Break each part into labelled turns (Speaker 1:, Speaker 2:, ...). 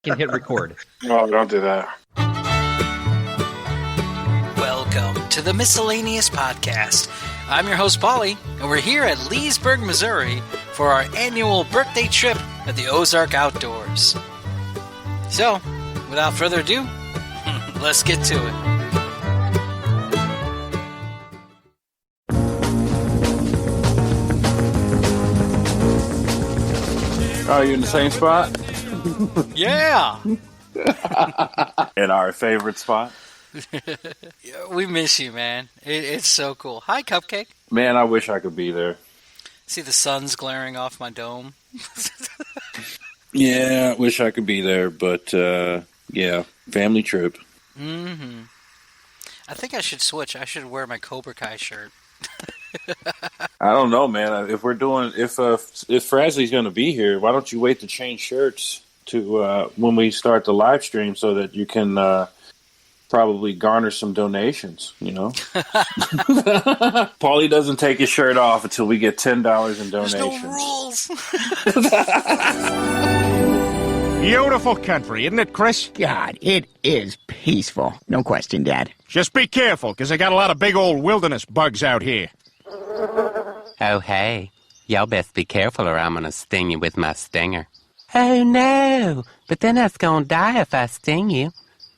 Speaker 1: can hit record.
Speaker 2: Oh, don't do that.
Speaker 3: Welcome to the Miscellaneous Podcast. I'm your host, Paulie, and we're here at Leesburg, Missouri for our annual birthday trip at the Ozark Outdoors. So, without further ado, let's get to it.
Speaker 2: Oh, you in the same spot?
Speaker 3: Yeah!
Speaker 2: In our favorite spot?
Speaker 3: We miss you, man. It's so cool. Hi, Cupcake.
Speaker 2: Man, I wish I could be there.
Speaker 3: See the sun's glaring off my dome?
Speaker 2: Yeah, I wish I could be there, but yeah, family trip.
Speaker 3: Mm-hmm. I think I should switch. I should wear my Cobra Kai shirt.
Speaker 2: I don't know, man. If Frasley's going to be here, why don't you wait to change shirts to when we start the live stream so that you can probably garner some donations, you know? Paulie doesn't take his shirt off until we get $10 in donations.
Speaker 3: There's no rules.
Speaker 4: Beautiful country, isn't it, Chris?
Speaker 5: God, it is peaceful. No question, Dad.
Speaker 4: Just be careful, because I got a lot of big old wilderness bugs out here.
Speaker 6: Oh, hey. Y'all best be careful or I'm gonna sting you with my stinger. Oh, no. But then I was gonna die if I sting you.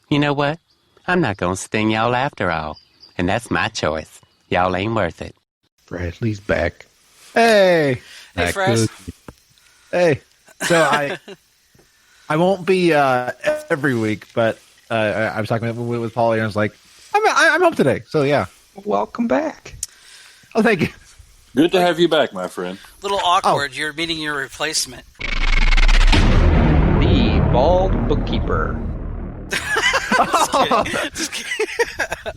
Speaker 6: You know what? I'm not gonna sting y'all after all. And that's my choice. Y'all ain't worth it.
Speaker 1: Bradley's back.
Speaker 7: Hey.
Speaker 3: Hey, Fresh.
Speaker 7: Hey. So I won't be every week, but I was talking with Paulie, and I was like, I'm home today. So yeah.
Speaker 1: Welcome back.
Speaker 7: Oh, thank you.
Speaker 2: Good to have you back, my friend.
Speaker 3: Little awkward. You're meeting your replacement.
Speaker 1: The bald bookkeeper.
Speaker 3: Just kidding.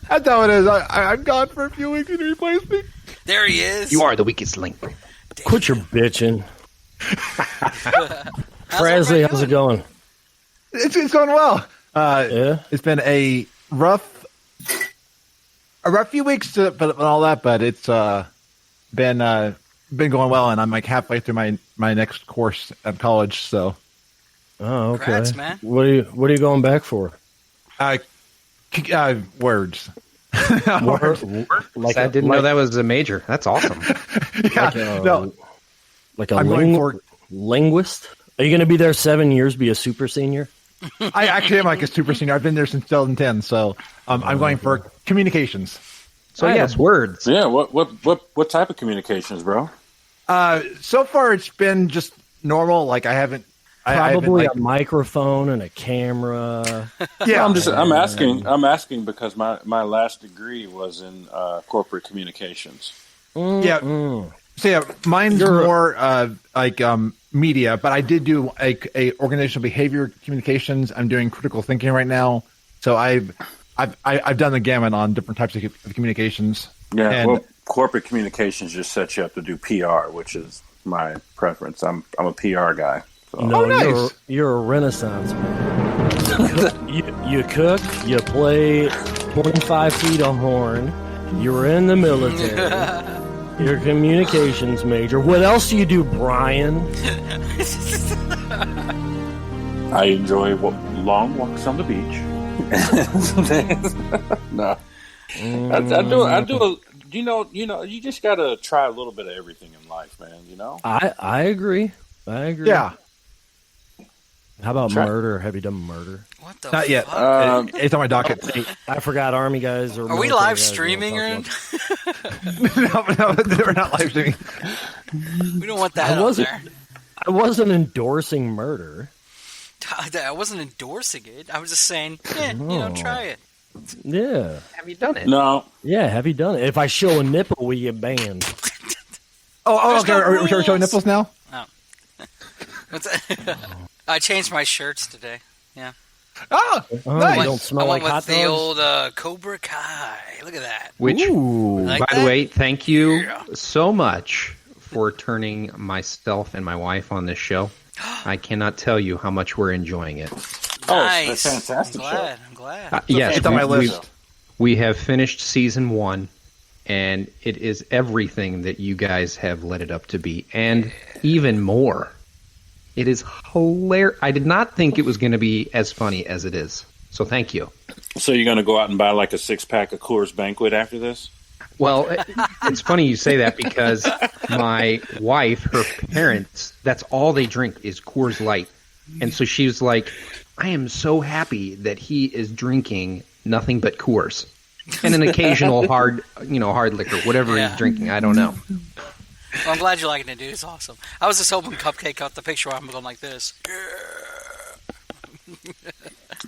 Speaker 7: That's how it is. I'm gone for a few weeks and you replace me.
Speaker 3: There he is.
Speaker 1: You are the weakest link.
Speaker 8: Quit your bitching. Frasley, how's it going?
Speaker 7: It's going well.
Speaker 8: Yeah?
Speaker 7: It's been a rough few weeks, but all that. But it's been going well, and I'm like halfway through my next course at college. So,
Speaker 8: Oh, okay.
Speaker 3: Congrats, man.
Speaker 8: What are you going back for?
Speaker 7: Words.
Speaker 1: I didn't know that was a major. That's awesome.
Speaker 7: Yeah,
Speaker 8: Like a
Speaker 7: I'm going for.
Speaker 8: linguist? Are you going to be there 7 years, be a super senior?
Speaker 7: I actually am like a super senior. I've been there since 2010, so I'm going for communications.
Speaker 1: So yes, words.
Speaker 2: Yeah, what type of communications, bro?
Speaker 7: So far it's been just normal. Like I haven't.
Speaker 8: Probably a microphone and a camera.
Speaker 7: Yeah,
Speaker 2: I'm asking because my last degree was in corporate communications.
Speaker 7: Yeah. So yeah, mine's more like media, but I did do a organizational behavior communications. I'm doing critical thinking right now, so I've done the gamut on different types of communications.
Speaker 2: Yeah,
Speaker 7: and,
Speaker 2: well, corporate communications just sets you up to do PR, which is my preference. I'm a PR guy. So.
Speaker 8: No,
Speaker 7: nice.
Speaker 8: You're a Renaissance man. You cook, you play 25 feet of horn, you're in the military, you're a communications major. What else do you do, Brian?
Speaker 2: I enjoy long walks on the beach. No, I do. You just gotta try a little bit of everything in life, man. You know.
Speaker 8: I agree.
Speaker 7: Yeah.
Speaker 8: How about murder? Have you done murder?
Speaker 3: What the
Speaker 7: Not yet.
Speaker 3: fuck?
Speaker 7: It's on my docket.
Speaker 8: I forgot Army guys
Speaker 3: Are we live streaming or
Speaker 7: No, we're not live streaming.
Speaker 3: We don't want that on there.
Speaker 8: I wasn't endorsing murder.
Speaker 3: I wasn't endorsing it. I was just saying, try it.
Speaker 8: Yeah.
Speaker 1: Have you done it?
Speaker 2: No.
Speaker 8: Yeah, have you done it? If I show a nipple, we get banned.
Speaker 7: Okay. Are we showing nipples now?
Speaker 3: Oh. What's that? I changed my shirts today. Yeah.
Speaker 7: Oh,
Speaker 8: You
Speaker 7: nice.
Speaker 8: don't smell
Speaker 3: I
Speaker 8: like
Speaker 3: went
Speaker 8: hot
Speaker 3: with the
Speaker 8: dogs?
Speaker 3: old Cobra Kai. Look at that.
Speaker 1: Which,
Speaker 3: Like
Speaker 1: by
Speaker 3: that?
Speaker 1: the way, thank you
Speaker 3: Yeah.
Speaker 1: so much for turning myself and my wife on this show. I cannot tell you how much we're enjoying it.
Speaker 3: Nice.
Speaker 2: It's a fantastic
Speaker 3: I'm glad.
Speaker 1: Yes,
Speaker 7: It's on my list.
Speaker 1: we have finished season 1, and it is everything that you guys have led it up to be, and even more. It is hilarious. I did not think it was going to be as funny as it is. So thank you.
Speaker 2: So you're going to go out and buy like a 6-pack of Coors Banquet after this?
Speaker 1: Well, it's funny you say that because my wife, her parents, that's all they drink is Coors Light. And so she was like, I am so happy that he is drinking nothing but Coors. And an occasional hard liquor, whatever he's drinking. I don't know.
Speaker 3: Well, I'm glad you're liking it, dude. It's awesome. I was just hoping Cupcake got the picture of him going like this.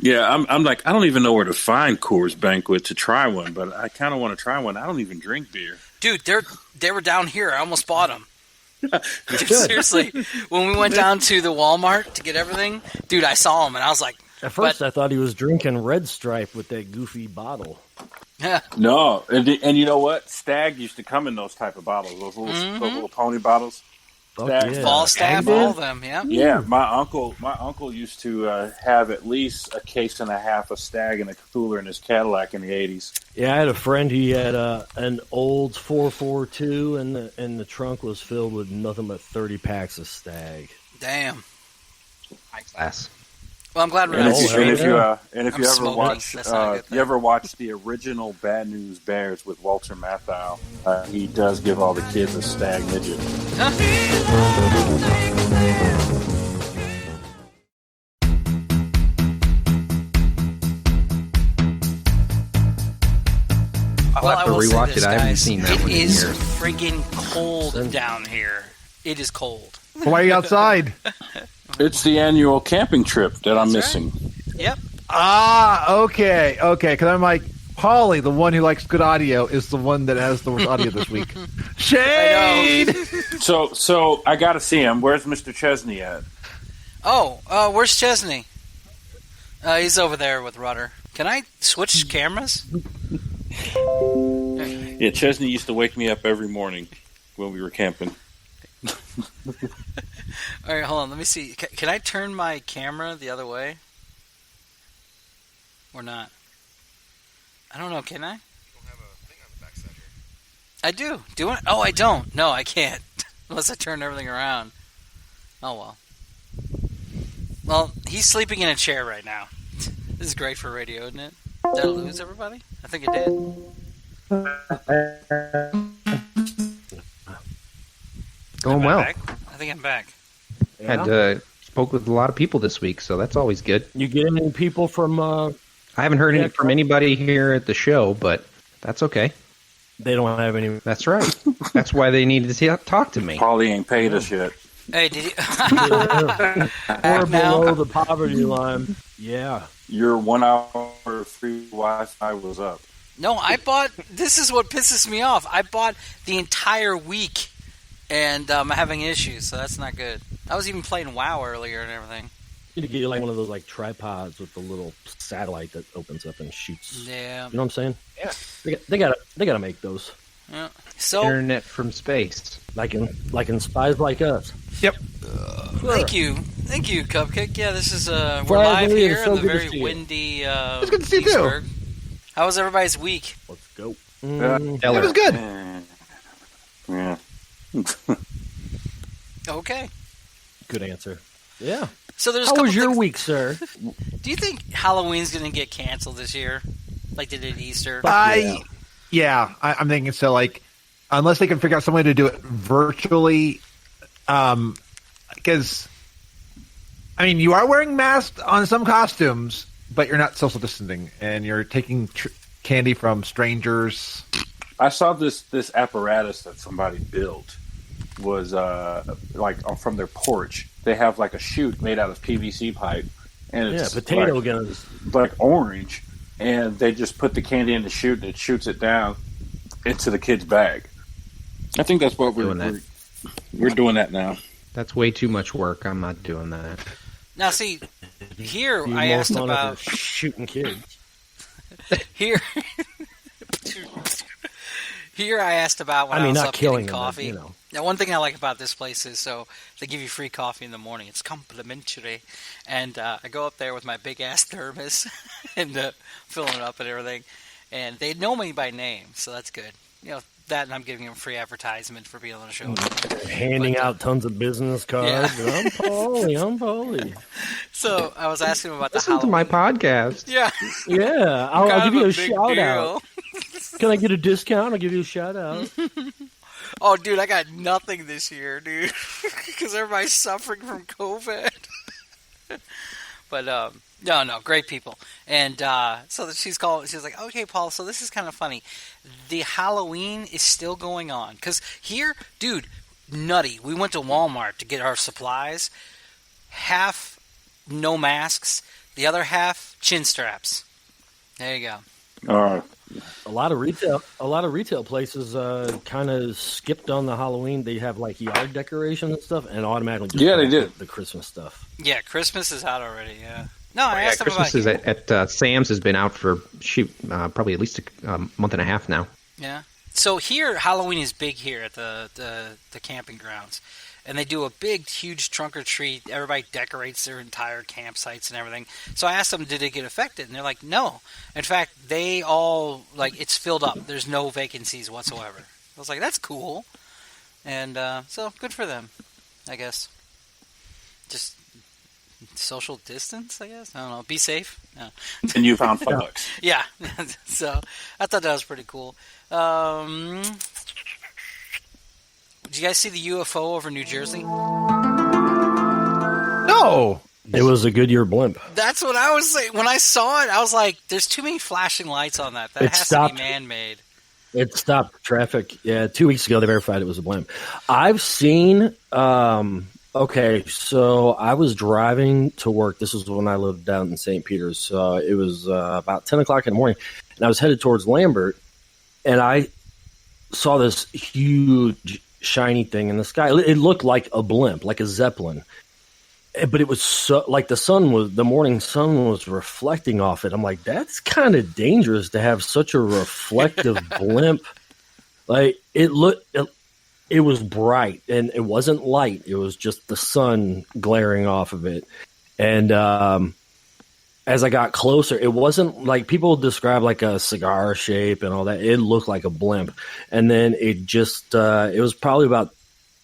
Speaker 2: Yeah, I'm like, I don't even know where to find Coors Banquet to try one, but I kind of want to try one. I don't even drink beer.
Speaker 3: Dude, they were down here. I almost bought them. Dude, seriously, when we went down to the Walmart to get everything, dude, I saw them and I was like,
Speaker 8: at first I thought he was drinking Red Stripe with that goofy bottle.
Speaker 3: Yeah.
Speaker 2: No, and you know what? Stag used to come in those type of bottles, those little pony bottles. Stag,
Speaker 3: Falstaff, all of them. Yeah.
Speaker 2: Yeah, my uncle used to have at least a case and a half of Stag in a cooler in his Cadillac in the 80s.
Speaker 8: Yeah, I had a friend. He had an old 442, and the trunk was filled with nothing but 30 packs of Stag.
Speaker 3: Damn.
Speaker 1: High class.
Speaker 3: Well, I'm glad we're
Speaker 2: And
Speaker 3: not
Speaker 2: if you ever watch the original Bad News Bears with Walter Matthau, he does give all the kids a Stag midget.
Speaker 1: I'll have to rewatch it. I haven't seen that one in
Speaker 3: years. It
Speaker 1: years.
Speaker 3: is freaking cold down here. It is cold.
Speaker 7: Why are you outside?
Speaker 2: It's the annual camping trip that I'm missing.
Speaker 3: Right. Yep.
Speaker 7: Okay. Because I'm like, Polly, the one who likes good audio, is the one that has the worst audio this week. Shade!
Speaker 2: So I got to see him. Where's Mr. Chesney at?
Speaker 3: Oh, where's Chesney? He's over there with Rudder. Can I switch cameras?
Speaker 2: Yeah, Chesney used to wake me up every morning when we were camping.
Speaker 3: All right, hold on. Let me see. Can I turn my camera the other way? Or not? I don't know. Can I? You don't have a thing on the back center. I do. Do I? Oh, I don't. No, I can't. Unless I turn everything around. Oh, well. Well, he's sleeping in a chair right now. This is great for radio, isn't it? Did I lose everybody? I think I did.
Speaker 1: Going well.
Speaker 3: Back? I think I'm back.
Speaker 1: Had spoke with a lot of people this week, so that's always good.
Speaker 8: You get any people from...
Speaker 1: I haven't heard anything from anybody here at the show, but that's okay.
Speaker 8: They don't have any...
Speaker 1: That's right. That's why they needed to talk to me.
Speaker 2: Paulie ain't paid us yet.
Speaker 3: Hey, did you...
Speaker 8: We're below the poverty line. Yeah.
Speaker 2: Your 1 hour free Wi-Fi was up.
Speaker 3: No, I bought... This is what pisses me off. I bought the entire week, and I'm having issues, so that's not good. I was even playing WoW earlier and everything.
Speaker 8: You need to get like one of those like tripods with the little satellite that opens up and shoots.
Speaker 3: Yeah.
Speaker 8: You know what I'm saying? Yeah. They gotta make those.
Speaker 3: Yeah. So
Speaker 1: Internet from space.
Speaker 8: Like in Spies Like Us.
Speaker 7: Yep.
Speaker 3: Thank you, Cupcake. Yeah, this is we're
Speaker 8: Friday,
Speaker 3: live here
Speaker 8: it's so
Speaker 3: in the
Speaker 8: good to
Speaker 3: very
Speaker 8: see you.
Speaker 3: windy
Speaker 7: It's good to see you, too.
Speaker 3: Leesburg. How was everybody's week?
Speaker 8: Let's go.
Speaker 7: It was good.
Speaker 2: Yeah.
Speaker 3: Okay.
Speaker 8: Good answer. Yeah.
Speaker 3: So there's.
Speaker 8: How was your
Speaker 3: things.
Speaker 8: week, sir?
Speaker 3: Do you think Halloween's going to get canceled this year, like they did Easter?
Speaker 7: I'm thinking so. Like, unless they can figure out some way to do it virtually, because I mean, you are wearing masks on some costumes, but you're not social distancing, and you're taking candy from strangers.
Speaker 2: I saw this apparatus that somebody built was from their porch. They have like a chute made out of PVC pipe, and it's
Speaker 8: potato guns,
Speaker 2: like orange, and they just put the candy in the chute and it shoots it down into the kid's bag. I think that's what we're doing that now.
Speaker 1: That's way too much work. I'm not doing that.
Speaker 3: Now, see, here I asked about
Speaker 8: shooting kids.
Speaker 3: Here I asked about when I was
Speaker 8: not
Speaker 3: up
Speaker 8: killing
Speaker 3: getting
Speaker 8: them,
Speaker 3: coffee.
Speaker 8: but,
Speaker 3: Now, one thing I like about this place is they give you free coffee in the morning. It's complimentary. And I go up there with my big-ass thermos and filling it up and everything. And they know me by name, so that's good. You know, That, and I'm giving him free advertisement for being on the show.
Speaker 8: Handing out tons of business cards.
Speaker 3: Yeah.
Speaker 8: I'm Polly.
Speaker 3: So I was asking him about the
Speaker 1: Listen to
Speaker 3: Halloween.
Speaker 1: my podcast.
Speaker 3: Yeah.
Speaker 8: Yeah, I'll
Speaker 3: Kind
Speaker 8: give
Speaker 3: of
Speaker 8: you a
Speaker 3: big
Speaker 8: shout out.
Speaker 3: deal.
Speaker 8: Can I get a discount? I'll give you a shout out.
Speaker 3: Oh, dude, I got nothing this year, dude, because everybody's suffering from COVID. But no, great people. And so that she's like, okay, Paul. So this is kind of funny. The Halloween is still going on because here, dude, nutty. We went to Walmart to get our supplies. Half no masks, the other half chin straps. There you go.
Speaker 8: A lot of retail places kind of skipped on the Halloween. They have like yard decorations and stuff, and automatically just
Speaker 2: they did
Speaker 8: the Christmas stuff.
Speaker 3: Yeah, Christmas is out already. Yeah. No, I
Speaker 1: Yeah,
Speaker 3: asked him
Speaker 1: Christmas
Speaker 3: about
Speaker 1: is at Sam's has been out for probably at least a month and a half now.
Speaker 3: Yeah. So here, Halloween is big here at the camping grounds. And they do a big, huge trunk or treat. Everybody decorates their entire campsites and everything. So I asked them, did it get affected? And they're like, no. In fact, they all, like, it's filled up. There's no vacancies whatsoever. I was like, that's cool. And so good for them, I guess. Just social distance, I guess. I don't know. Be safe. No.
Speaker 2: And you found $5.
Speaker 3: Yeah. So I thought that was pretty cool. Did you guys see the UFO over New Jersey?
Speaker 7: No.
Speaker 8: It was a Goodyear blimp.
Speaker 3: That's what I was saying. When I saw it, I was like, there's too many flashing lights on that. That has to be man-made.
Speaker 8: It stopped traffic. Yeah, 2 weeks ago they verified it was a blimp. I've seen okay, so I was driving to work. This was when I lived down in St. Peter's. So it was about 10 o'clock in the morning, and I was headed towards Lambert, and I saw this huge shiny thing in the sky. It looked like a blimp, like a Zeppelin, but it was so like the morning sun was reflecting off it. I'm like, that's kind of dangerous to have such a reflective blimp. Like it was bright, and it wasn't light. It was just the sun glaring off of it. And as I got closer, it wasn't like people describe like a cigar shape and all that. It looked like a blimp. And then it just, it was probably about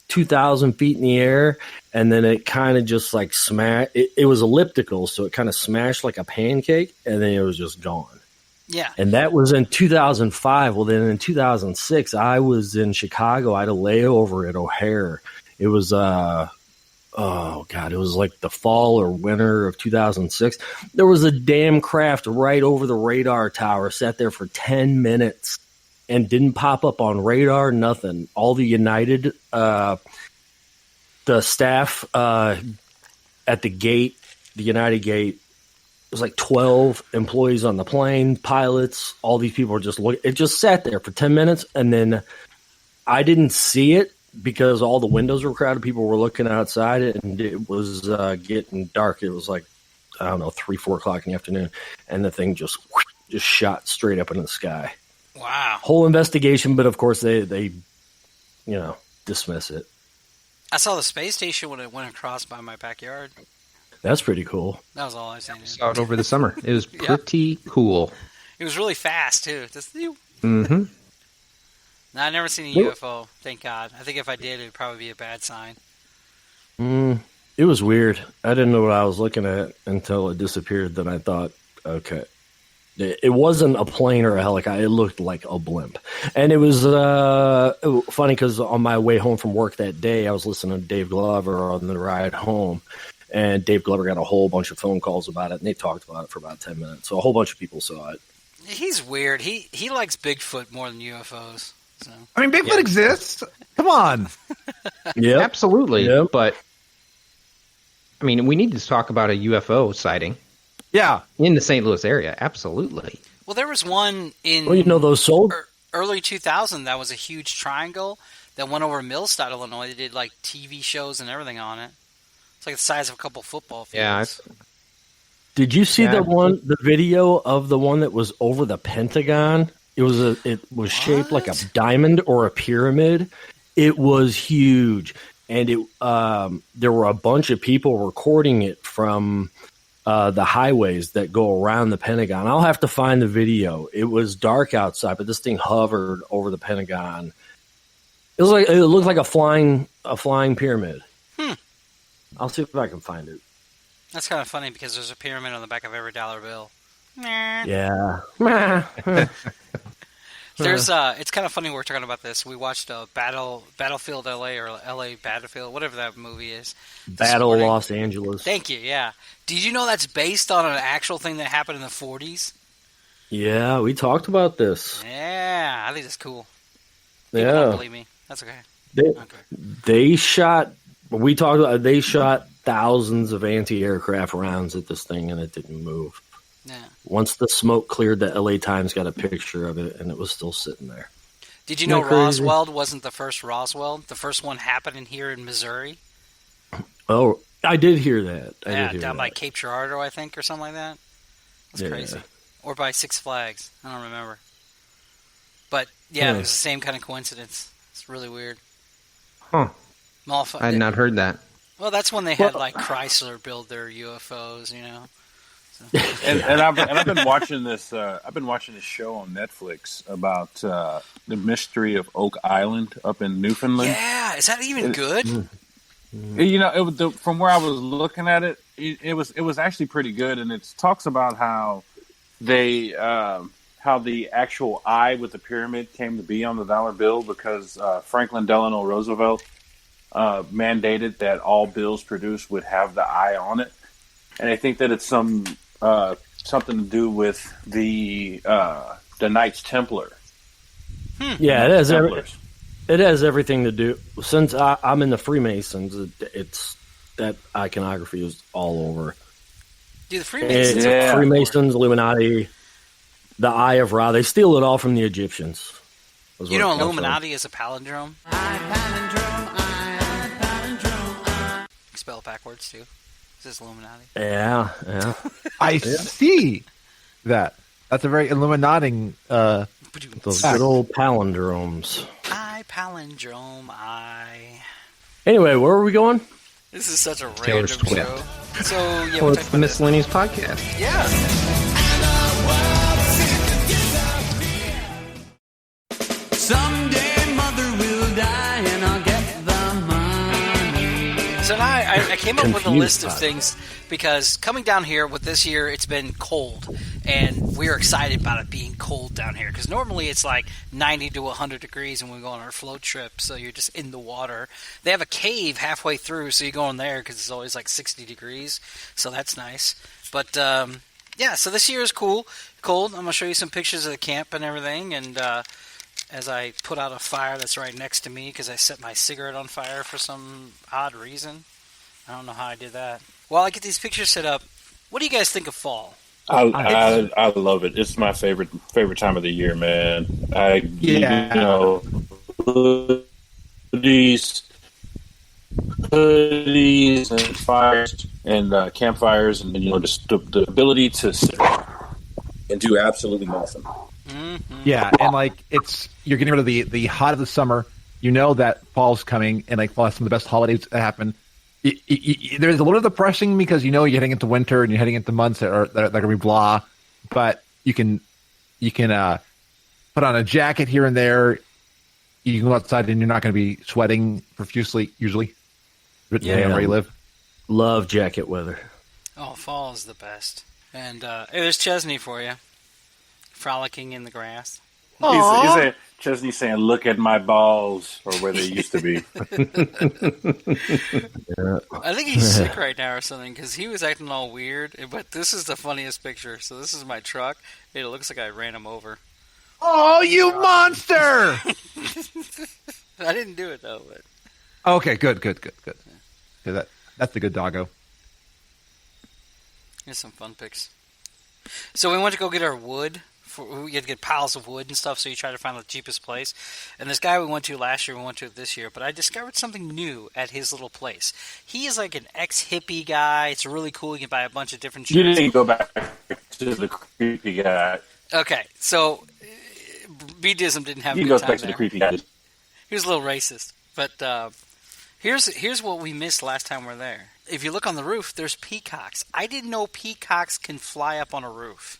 Speaker 8: 2,000 feet in the air. And then it kind of just like smashed. It was elliptical, so it kind of smashed like a pancake, and then it was just gone.
Speaker 3: Yeah.
Speaker 8: And that was in 2005. Well, then in 2006, I was in Chicago. I had a layover at O'Hare. It was, oh God, it was like the fall or winter of 2006. There was a damn craft right over the radar tower, sat there for 10 minutes and didn't pop up on radar, nothing. All the United, the staff at the gate, the United gate, it was like 12 employees on the plane, pilots, all these people were just looking. It just sat there for 10 minutes, and then I didn't see it because all the windows were crowded. People were looking outside, and it was getting dark. It was like, I don't know, 3, 4 o'clock in the afternoon, and the thing just shot straight up into the sky.
Speaker 3: Wow.
Speaker 8: Whole investigation, but of course they dismiss it.
Speaker 3: I saw the space station when it went across by my backyard.
Speaker 8: That's pretty cool.
Speaker 3: That was all I seen.
Speaker 1: Saw it over the summer. It was pretty cool.
Speaker 3: It was really fast too.
Speaker 1: Mm-hmm.
Speaker 3: No, I never seen a UFO. Thank God. I think if I did, it'd probably be a bad sign.
Speaker 8: It was weird. I didn't know what I was looking at until it disappeared. Then I thought, okay, it wasn't a plane or a helicopter. It looked like a blimp, and it was funny because on my way home from work that day, I was listening to Dave Glover on the ride home. And Dave Glover got a whole bunch of phone calls about it, and they talked about it for about 10 minutes. So a whole bunch of people saw it.
Speaker 3: He's weird. He likes Bigfoot more than UFOs. So.
Speaker 7: I mean, Bigfoot exists. Come on.
Speaker 8: Yeah,
Speaker 1: absolutely.
Speaker 8: Yep.
Speaker 1: But I mean, we need to talk about a UFO sighting.
Speaker 7: Yeah,
Speaker 1: in the St. Louis area, absolutely.
Speaker 3: Well, there was one in
Speaker 8: those
Speaker 3: early 2000 that was a huge triangle that went over Millstadt, Illinois. They did like TV shows and everything on it. It's like the size of a couple football fields.
Speaker 1: Yeah.
Speaker 8: Did you see the video of the one that was over the Pentagon? It was shaped like a diamond or a pyramid. It was huge, and there were a bunch of people recording it from the highways that go around the Pentagon. I'll have to find the video. It was dark outside, but this thing hovered over the Pentagon. It looked like a flying pyramid. I'll see if I can find it.
Speaker 3: That's kind of funny because there's a pyramid on the back of every dollar bill.
Speaker 8: Yeah.
Speaker 3: There's it's kind of funny we're talking about this. We watched Battlefield LA or LA Battlefield, whatever that movie is.
Speaker 8: Battle Los Angeles.
Speaker 3: Thank you, yeah. Did you know that's based on an actual thing that happened in the 40s?
Speaker 8: Yeah, we talked about this.
Speaker 3: Yeah, I think it's cool. People
Speaker 8: Yeah.
Speaker 3: don't believe me. That's okay.
Speaker 8: They shot thousands of anti-aircraft rounds at this thing, and it didn't move.
Speaker 3: Yeah.
Speaker 8: Once the smoke cleared, the LA Times got a picture of it, and it was still sitting there.
Speaker 3: Did you know Roswell wasn't the first Roswell? The first one happened here in Missouri.
Speaker 8: Oh, I did hear that.
Speaker 3: Down by Cape Girardeau, I think, or something like that. That's crazy. Or by Six Flags. I don't remember. But, yeah, it was the same kind of coincidence. It's really weird.
Speaker 1: Huh. I had not heard that.
Speaker 3: Well, that's when they had, like, Chrysler build their UFOs, you know. So.
Speaker 2: and I've been watching this. I've been watching this show on Netflix about the mystery of Oak Island up in Newfoundland.
Speaker 3: Yeah, is that even good?
Speaker 2: You know, from where I was looking at it, it was actually pretty good, and it talks about how they how the actual eye with the pyramid came to be on the dollar bill because Franklin Delano Roosevelt mandated that all bills produced would have the eye on it, and I think that it's something to do with the Knights Templar.
Speaker 8: Yeah, it has everything to do. Since I'm in the Freemasons, it's that iconography is all over.
Speaker 3: Dude, the Freemasons,
Speaker 8: Freemasons, Illuminati, the Eye of Ra. They steal it all from the Egyptians.
Speaker 3: You know, Illuminati is a palindrome. Spell it backwards too. This is Illuminati.
Speaker 8: Yeah.
Speaker 7: I see that. That's a very Illuminating.
Speaker 8: Those good old palindromes.
Speaker 3: I palindrome.
Speaker 8: Anyway, where are we going?
Speaker 3: This is such a
Speaker 1: Taylor
Speaker 3: random
Speaker 1: Swift.
Speaker 3: show. So yeah,
Speaker 1: Well, it's the Miscellaneous Podcast.
Speaker 3: Yeah.
Speaker 9: Someday mother will die and I'll get the money.
Speaker 3: So now I came up with a list of things because coming down here with this year, it's been cold. And we're excited about it being cold down here because normally it's like 90 to 100 degrees when we go on our float trip. So you're just in the water. They have a cave halfway through, so you go in there because it's always like 60 degrees. So that's nice. But yeah, so this year is cold. I'm going to show you some pictures of the camp and everything. And as I put out a fire that's right next to me because I set my cigarette on fire for some odd reason. I don't know how I did that. While I get these pictures set up, what do you guys think of fall?
Speaker 2: I love it. It's my favorite time of the year, man. You know, hoodies and fires and campfires, and you know, just the ability to sit and do absolutely nothing.
Speaker 3: Mm-hmm.
Speaker 7: Yeah, and like you're getting rid of the hot of the summer. You know that fall's coming, and like fall has some of the best holidays that happen. There's a little depressing because you know you're heading into winter and you're heading into months that are going to be blah, but you can put on a jacket here and there. You can go outside and you're not going to be sweating profusely usually. Depending on where you live.
Speaker 8: Love jacket weather.
Speaker 3: Oh, fall is the best. And hey, there's Chesney for you, frolicking in the grass.
Speaker 2: He's Chesney saying, "Look at my balls," or where they used to be.
Speaker 3: I think he's sick right now or something because he was acting all weird. But this is the funniest picture. So this is my truck. It looks like I ran him over.
Speaker 7: Oh, you monster!
Speaker 3: I didn't do it though. But
Speaker 7: okay, good. Yeah, that's the good doggo.
Speaker 3: Here's some fun pics. So we went to go get our wood. We had to get piles of wood and stuff, so you try to find the cheapest place. And this guy we went to last year, we went to it this year. But I discovered something new at his little place. He is like an ex-hippie guy. It's really cool. You can buy a bunch of different shirts.
Speaker 2: You didn't go back to the creepy guy.
Speaker 3: Okay, so B-Dism didn't have a
Speaker 2: He
Speaker 3: good
Speaker 2: goes
Speaker 3: time
Speaker 2: back to
Speaker 3: there.
Speaker 2: the creepy guy.
Speaker 3: He was a little racist. But here's what we missed last time we were there. if you look on the roof, there's peacocks. I didn't know peacocks can fly up on a roof.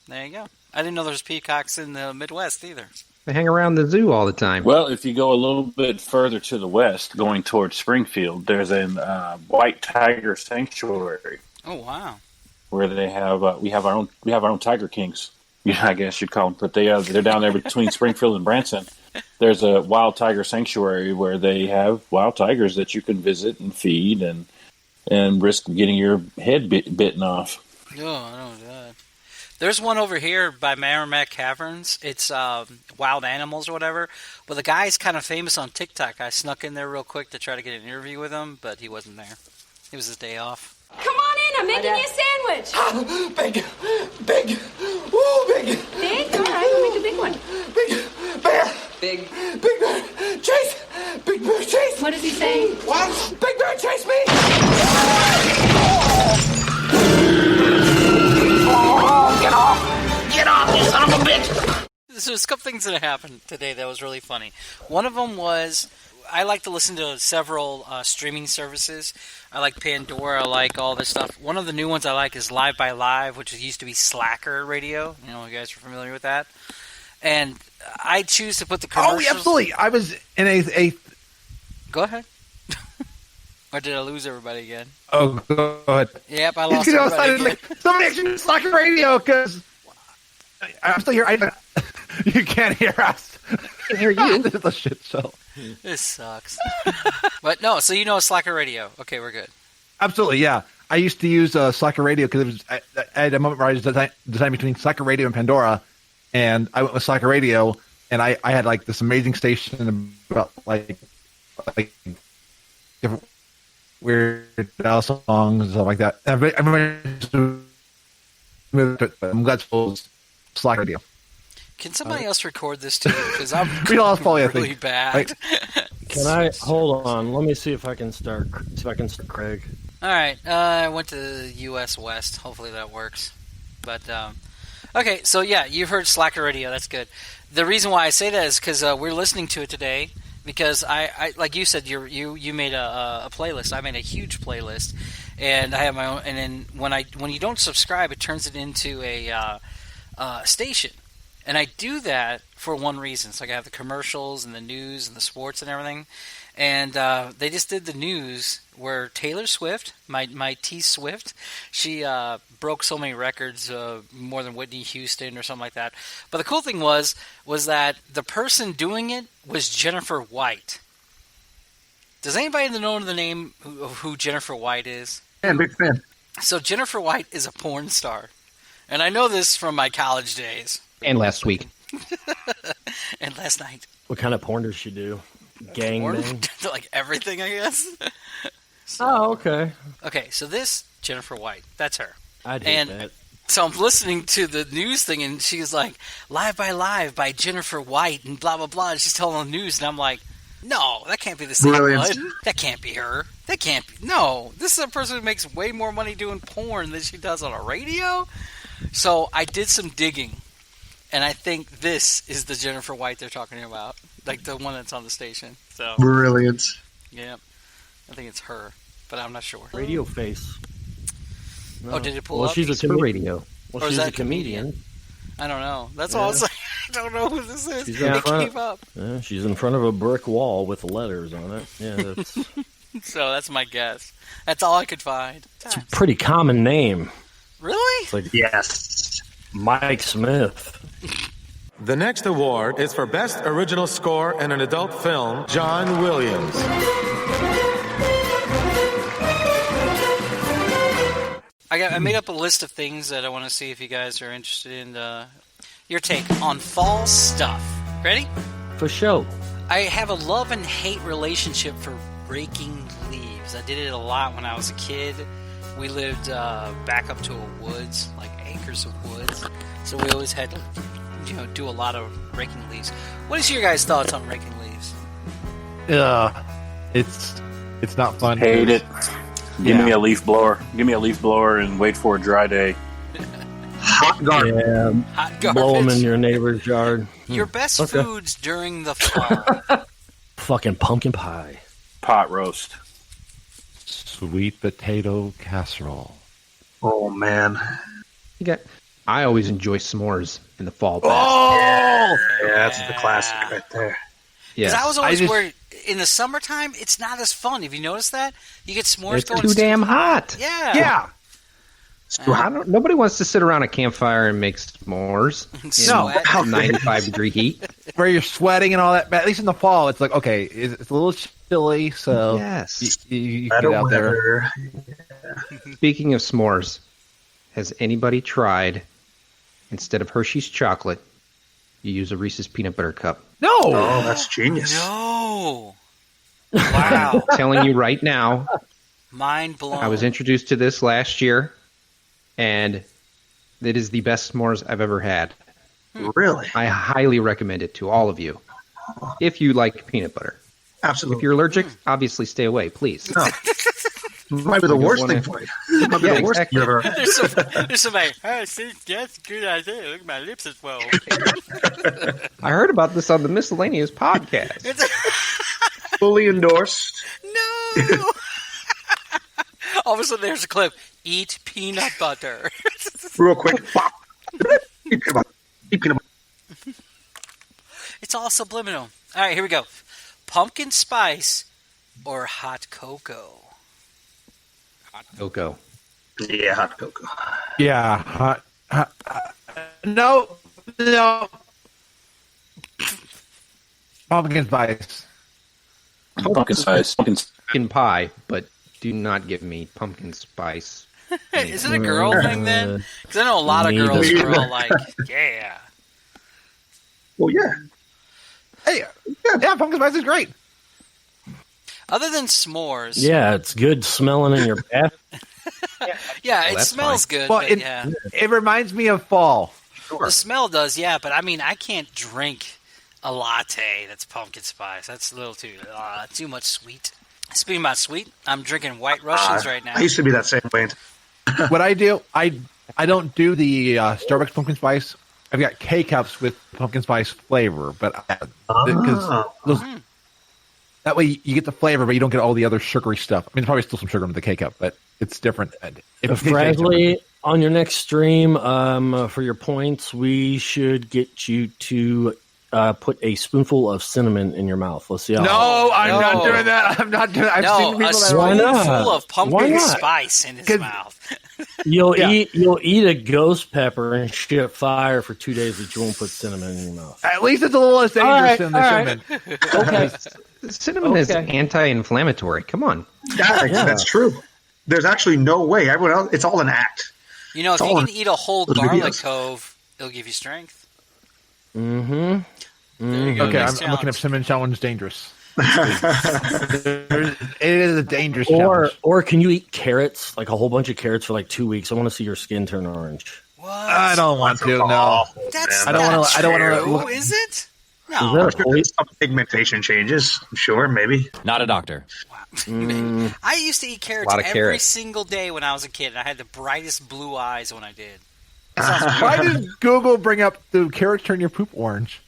Speaker 3: There you go. I didn't know there's peacocks in the Midwest either.
Speaker 1: They hang around the zoo all the time.
Speaker 2: Well, if you go a little bit further to the west, going towards Springfield, there's a white tiger sanctuary.
Speaker 3: Oh wow!
Speaker 2: Where they have we have our own tiger kings. I guess you'd call them, but they're down there between Springfield and Branson. There's a wild tiger sanctuary where they have wild tigers that you can visit and feed and risk getting your head bitten off.
Speaker 3: Oh, no, God. There's one over here by Merrimack Caverns. It's wild animals or whatever. Well, the guy's kind of famous on TikTok. I snuck in there real quick to try to get an interview with him, but he wasn't there. It was his day off.
Speaker 10: Come on in, I'm making you a sandwich.
Speaker 11: Big. Ooh, big.
Speaker 10: Big? All right, we'll make a big one.
Speaker 11: Big bear.
Speaker 10: Big.
Speaker 11: Big bear. Chase. Big bear chase.
Speaker 10: What does he say?
Speaker 11: What? Big bear chase me. Oh, get off. Get off, you son of a bitch.
Speaker 3: There's a couple things that happened today that was really funny. One of them was I like to listen to several streaming services. I like Pandora. I like all this stuff. One of the new ones I like is Live by Live, which used to be Slacker Radio. You know, you guys are familiar with that. And I choose to put the commercials.
Speaker 7: Oh, absolutely. I was in a
Speaker 3: Go ahead. Or did I lose everybody again?
Speaker 7: Oh, go ahead.
Speaker 3: Yep, I lost everybody again.
Speaker 7: Somebody actually Slacker Radio because I'm still here. You can't hear us. I can hear you. This is a shit show.
Speaker 3: This sucks. But no, so you know Slacker Radio. Okay, we're good.
Speaker 7: Absolutely, yeah. I used to use Slacker Radio because I had a moment where I was deciding between Slacker Radio and Pandora, and I went with Slacker Radio, and I had like this amazing station about like different weird songs and stuff like that. I'm glad it's Slacker Radio.
Speaker 3: Can somebody else record this too? Because I'm
Speaker 7: we lost Paulie, I
Speaker 3: really
Speaker 7: think.
Speaker 3: bad.
Speaker 8: Can I hold on? Let me see if I can start. See if I can start Craig.
Speaker 3: All right, I went to the U.S. West. Hopefully that works. But okay, so yeah, you've heard Slacker Radio. That's good. The reason why I say that is because we're listening to it today. Because I like you said, you made a playlist. I made a huge playlist, and I have my own. And then when you don't subscribe, it turns it into a station. And I do that for one reason. So I have the commercials and the news and the sports and everything. And they just did the news where Taylor Swift, my T Swift, she broke so many records, more than Whitney Houston or something like that. But the cool thing was that the person doing it was Jennifer White. Does anybody know the name of who Jennifer White is?
Speaker 7: Yeah, big fan.
Speaker 3: So Jennifer White is a porn star. And I know this from my college days.
Speaker 1: And last week.
Speaker 3: And last night.
Speaker 8: What kind of porn does she do? Gangbang?
Speaker 3: Like everything, I guess.
Speaker 8: Oh, okay.
Speaker 3: Okay, so this Jennifer White, that's her.
Speaker 8: I'd hate that.
Speaker 3: So I'm listening to the news thing, and she's like, Live by Jennifer White, and blah, blah, blah. And she's telling the news, and I'm like, no, that can't be the same one. That can't be her. That can't be. No, this is a person who makes way more money doing porn than she does on a radio. So I did some digging. And I think this is the Jennifer White they're talking about. Like the one that's on the station. So
Speaker 12: Brilliant.
Speaker 3: yeah. I think it's her. But I'm not sure.
Speaker 8: Radio face. No.
Speaker 3: Oh, did it pull
Speaker 8: well,
Speaker 3: up?
Speaker 8: She's a
Speaker 1: radio.
Speaker 8: Well,
Speaker 3: or
Speaker 8: she's
Speaker 3: is that
Speaker 8: a comedian.
Speaker 3: I don't know. That's all I was like. I don't know who this is.
Speaker 8: She's
Speaker 3: It came up.
Speaker 8: Yeah, she's in front of a brick wall with letters on it. Yeah, that's...
Speaker 3: So that's my guess. That's all I could find.
Speaker 8: It's a pretty common name.
Speaker 3: Really?
Speaker 8: It's like
Speaker 12: Yes.
Speaker 8: Mike Smith.
Speaker 13: The next award is for Best Original Score in an Adult Film, John Williams.
Speaker 3: I made up a list of things that I want to see if you guys are interested in your take on fall stuff. Ready?
Speaker 8: For show.
Speaker 3: I have a love and hate relationship for raking leaves. I did it a lot when I was a kid. We lived back up to a woods, like acres of woods. So we always had to, do a lot of raking leaves. What is your guys' thoughts on raking leaves?
Speaker 7: It's not fun.
Speaker 2: Hate it. Give me a leaf blower. Give me a leaf blower and wait for a dry day.
Speaker 12: Hot garbage.
Speaker 8: Yeah,
Speaker 3: Hot garbage.
Speaker 8: blow them in your neighbor's yard.
Speaker 3: Your best foods during the fall.
Speaker 8: Fucking pumpkin pie.
Speaker 2: Pot roast.
Speaker 7: sweet potato casserole.
Speaker 12: Oh man.
Speaker 1: I always enjoy s'mores in the fall.
Speaker 12: Oh, yeah, that's the classic right there.
Speaker 3: Because I was always worried in the summertime, it's not as fun. Have you noticed that? You get s'mores
Speaker 1: It's
Speaker 3: going.
Speaker 1: too damn hot.
Speaker 3: Yeah.
Speaker 1: Nobody wants to sit around a campfire and make s'mores.
Speaker 3: No,
Speaker 1: 95-degree heat.
Speaker 7: Where you're sweating and all that. But at least in the fall, it's like, okay, it's a little chilly, so
Speaker 1: yes,
Speaker 7: you get out there.
Speaker 12: Yeah.
Speaker 1: Speaking of s'mores, has anybody tried, instead of Hershey's chocolate, you use a Reese's peanut butter cup?
Speaker 7: No!
Speaker 12: Oh, that's genius.
Speaker 3: No. Wow.
Speaker 1: I'm telling you right now.
Speaker 3: Mind blown.
Speaker 1: I was introduced to this last year, and it is the best s'mores I've ever had.
Speaker 12: Really?
Speaker 1: I highly recommend it to all of you. If you like peanut butter.
Speaker 12: Absolutely.
Speaker 1: If you're allergic, obviously stay away, please.
Speaker 12: No. Might be the worst thing for you. It might be the worst thing you ever.
Speaker 3: There's somebody, that's a good idea. Look at my lips as well.
Speaker 1: I heard about this on the Miscellaneous podcast.
Speaker 12: Fully endorsed.
Speaker 3: No. All of a sudden, there's a clip. Eat peanut butter.
Speaker 12: Real quick. Pop. Eat peanut butter. Eat peanut butter.
Speaker 3: It's all subliminal. All right, here we go. Pumpkin spice or hot cocoa?
Speaker 1: Hot cocoa.
Speaker 12: Yeah, hot cocoa.
Speaker 7: Yeah, hot. No. Pumpkin spice.
Speaker 2: Pumpkin spice.
Speaker 1: Pumpkin pie, but do not give me pumpkin spice.
Speaker 3: Is it a girl thing then? Because I know a lot of girls are all like, yeah.
Speaker 12: Well, yeah.
Speaker 7: Hey, yeah, pumpkin spice is great.
Speaker 3: Other than s'mores.
Speaker 8: Yeah, it's good smelling in your bath.
Speaker 3: Yeah, it smells good.
Speaker 7: Well,
Speaker 3: but yeah.
Speaker 7: it reminds me of fall.
Speaker 3: The smell does, yeah, but I mean, I can't drink a latte that's pumpkin spice. That's a little too much sweet. Speaking about sweet, I'm drinking White Russians right now.
Speaker 12: I used to be that same way.
Speaker 7: What I do, I don't do the Starbucks pumpkin spice. I've got K-Cups with pumpkin spice flavor, but that way you get the flavor, but you don't get all the other sugary stuff. I mean, there's probably still some sugar in the K-Cup, but it's different.
Speaker 8: Bradley, on your next stream, for your points, we should get you to put a spoonful of cinnamon in your mouth. Let's see how.
Speaker 7: No, I'm not doing that. I'm not doing. I've seen people
Speaker 3: a spoonful of pumpkin spice in his mouth.
Speaker 8: You'll eat a ghost pepper and shit fire for 2 days, but you won't put cinnamon in your mouth.
Speaker 7: At least it's a little less dangerous than the cinnamon.
Speaker 8: Okay.
Speaker 1: Cinnamon is anti-inflammatory. Come on.
Speaker 12: That's true. There's actually no way. Everyone else, it's all an act.
Speaker 3: You know, if you can eat a whole garlic clove, it'll give you strength.
Speaker 8: Mm-hmm.
Speaker 7: Okay, I'm looking up cinnamon challenge dangerous. It is a dangerous challenge.
Speaker 8: Or can you eat carrots, like a whole bunch of carrots for like 2 weeks? I want to see your skin turn orange.
Speaker 3: What?
Speaker 7: I don't want to. No,
Speaker 3: that's
Speaker 7: I don't want to. I don't want to.
Speaker 3: Is it? No.
Speaker 12: Some pigmentation changes. Sure, maybe.
Speaker 14: Not a doctor.
Speaker 3: Wow. I used to eat carrots every single day when I was a kid, and I had the brightest blue eyes when I did.
Speaker 7: Why did Google bring up the carrots turn your poop orange?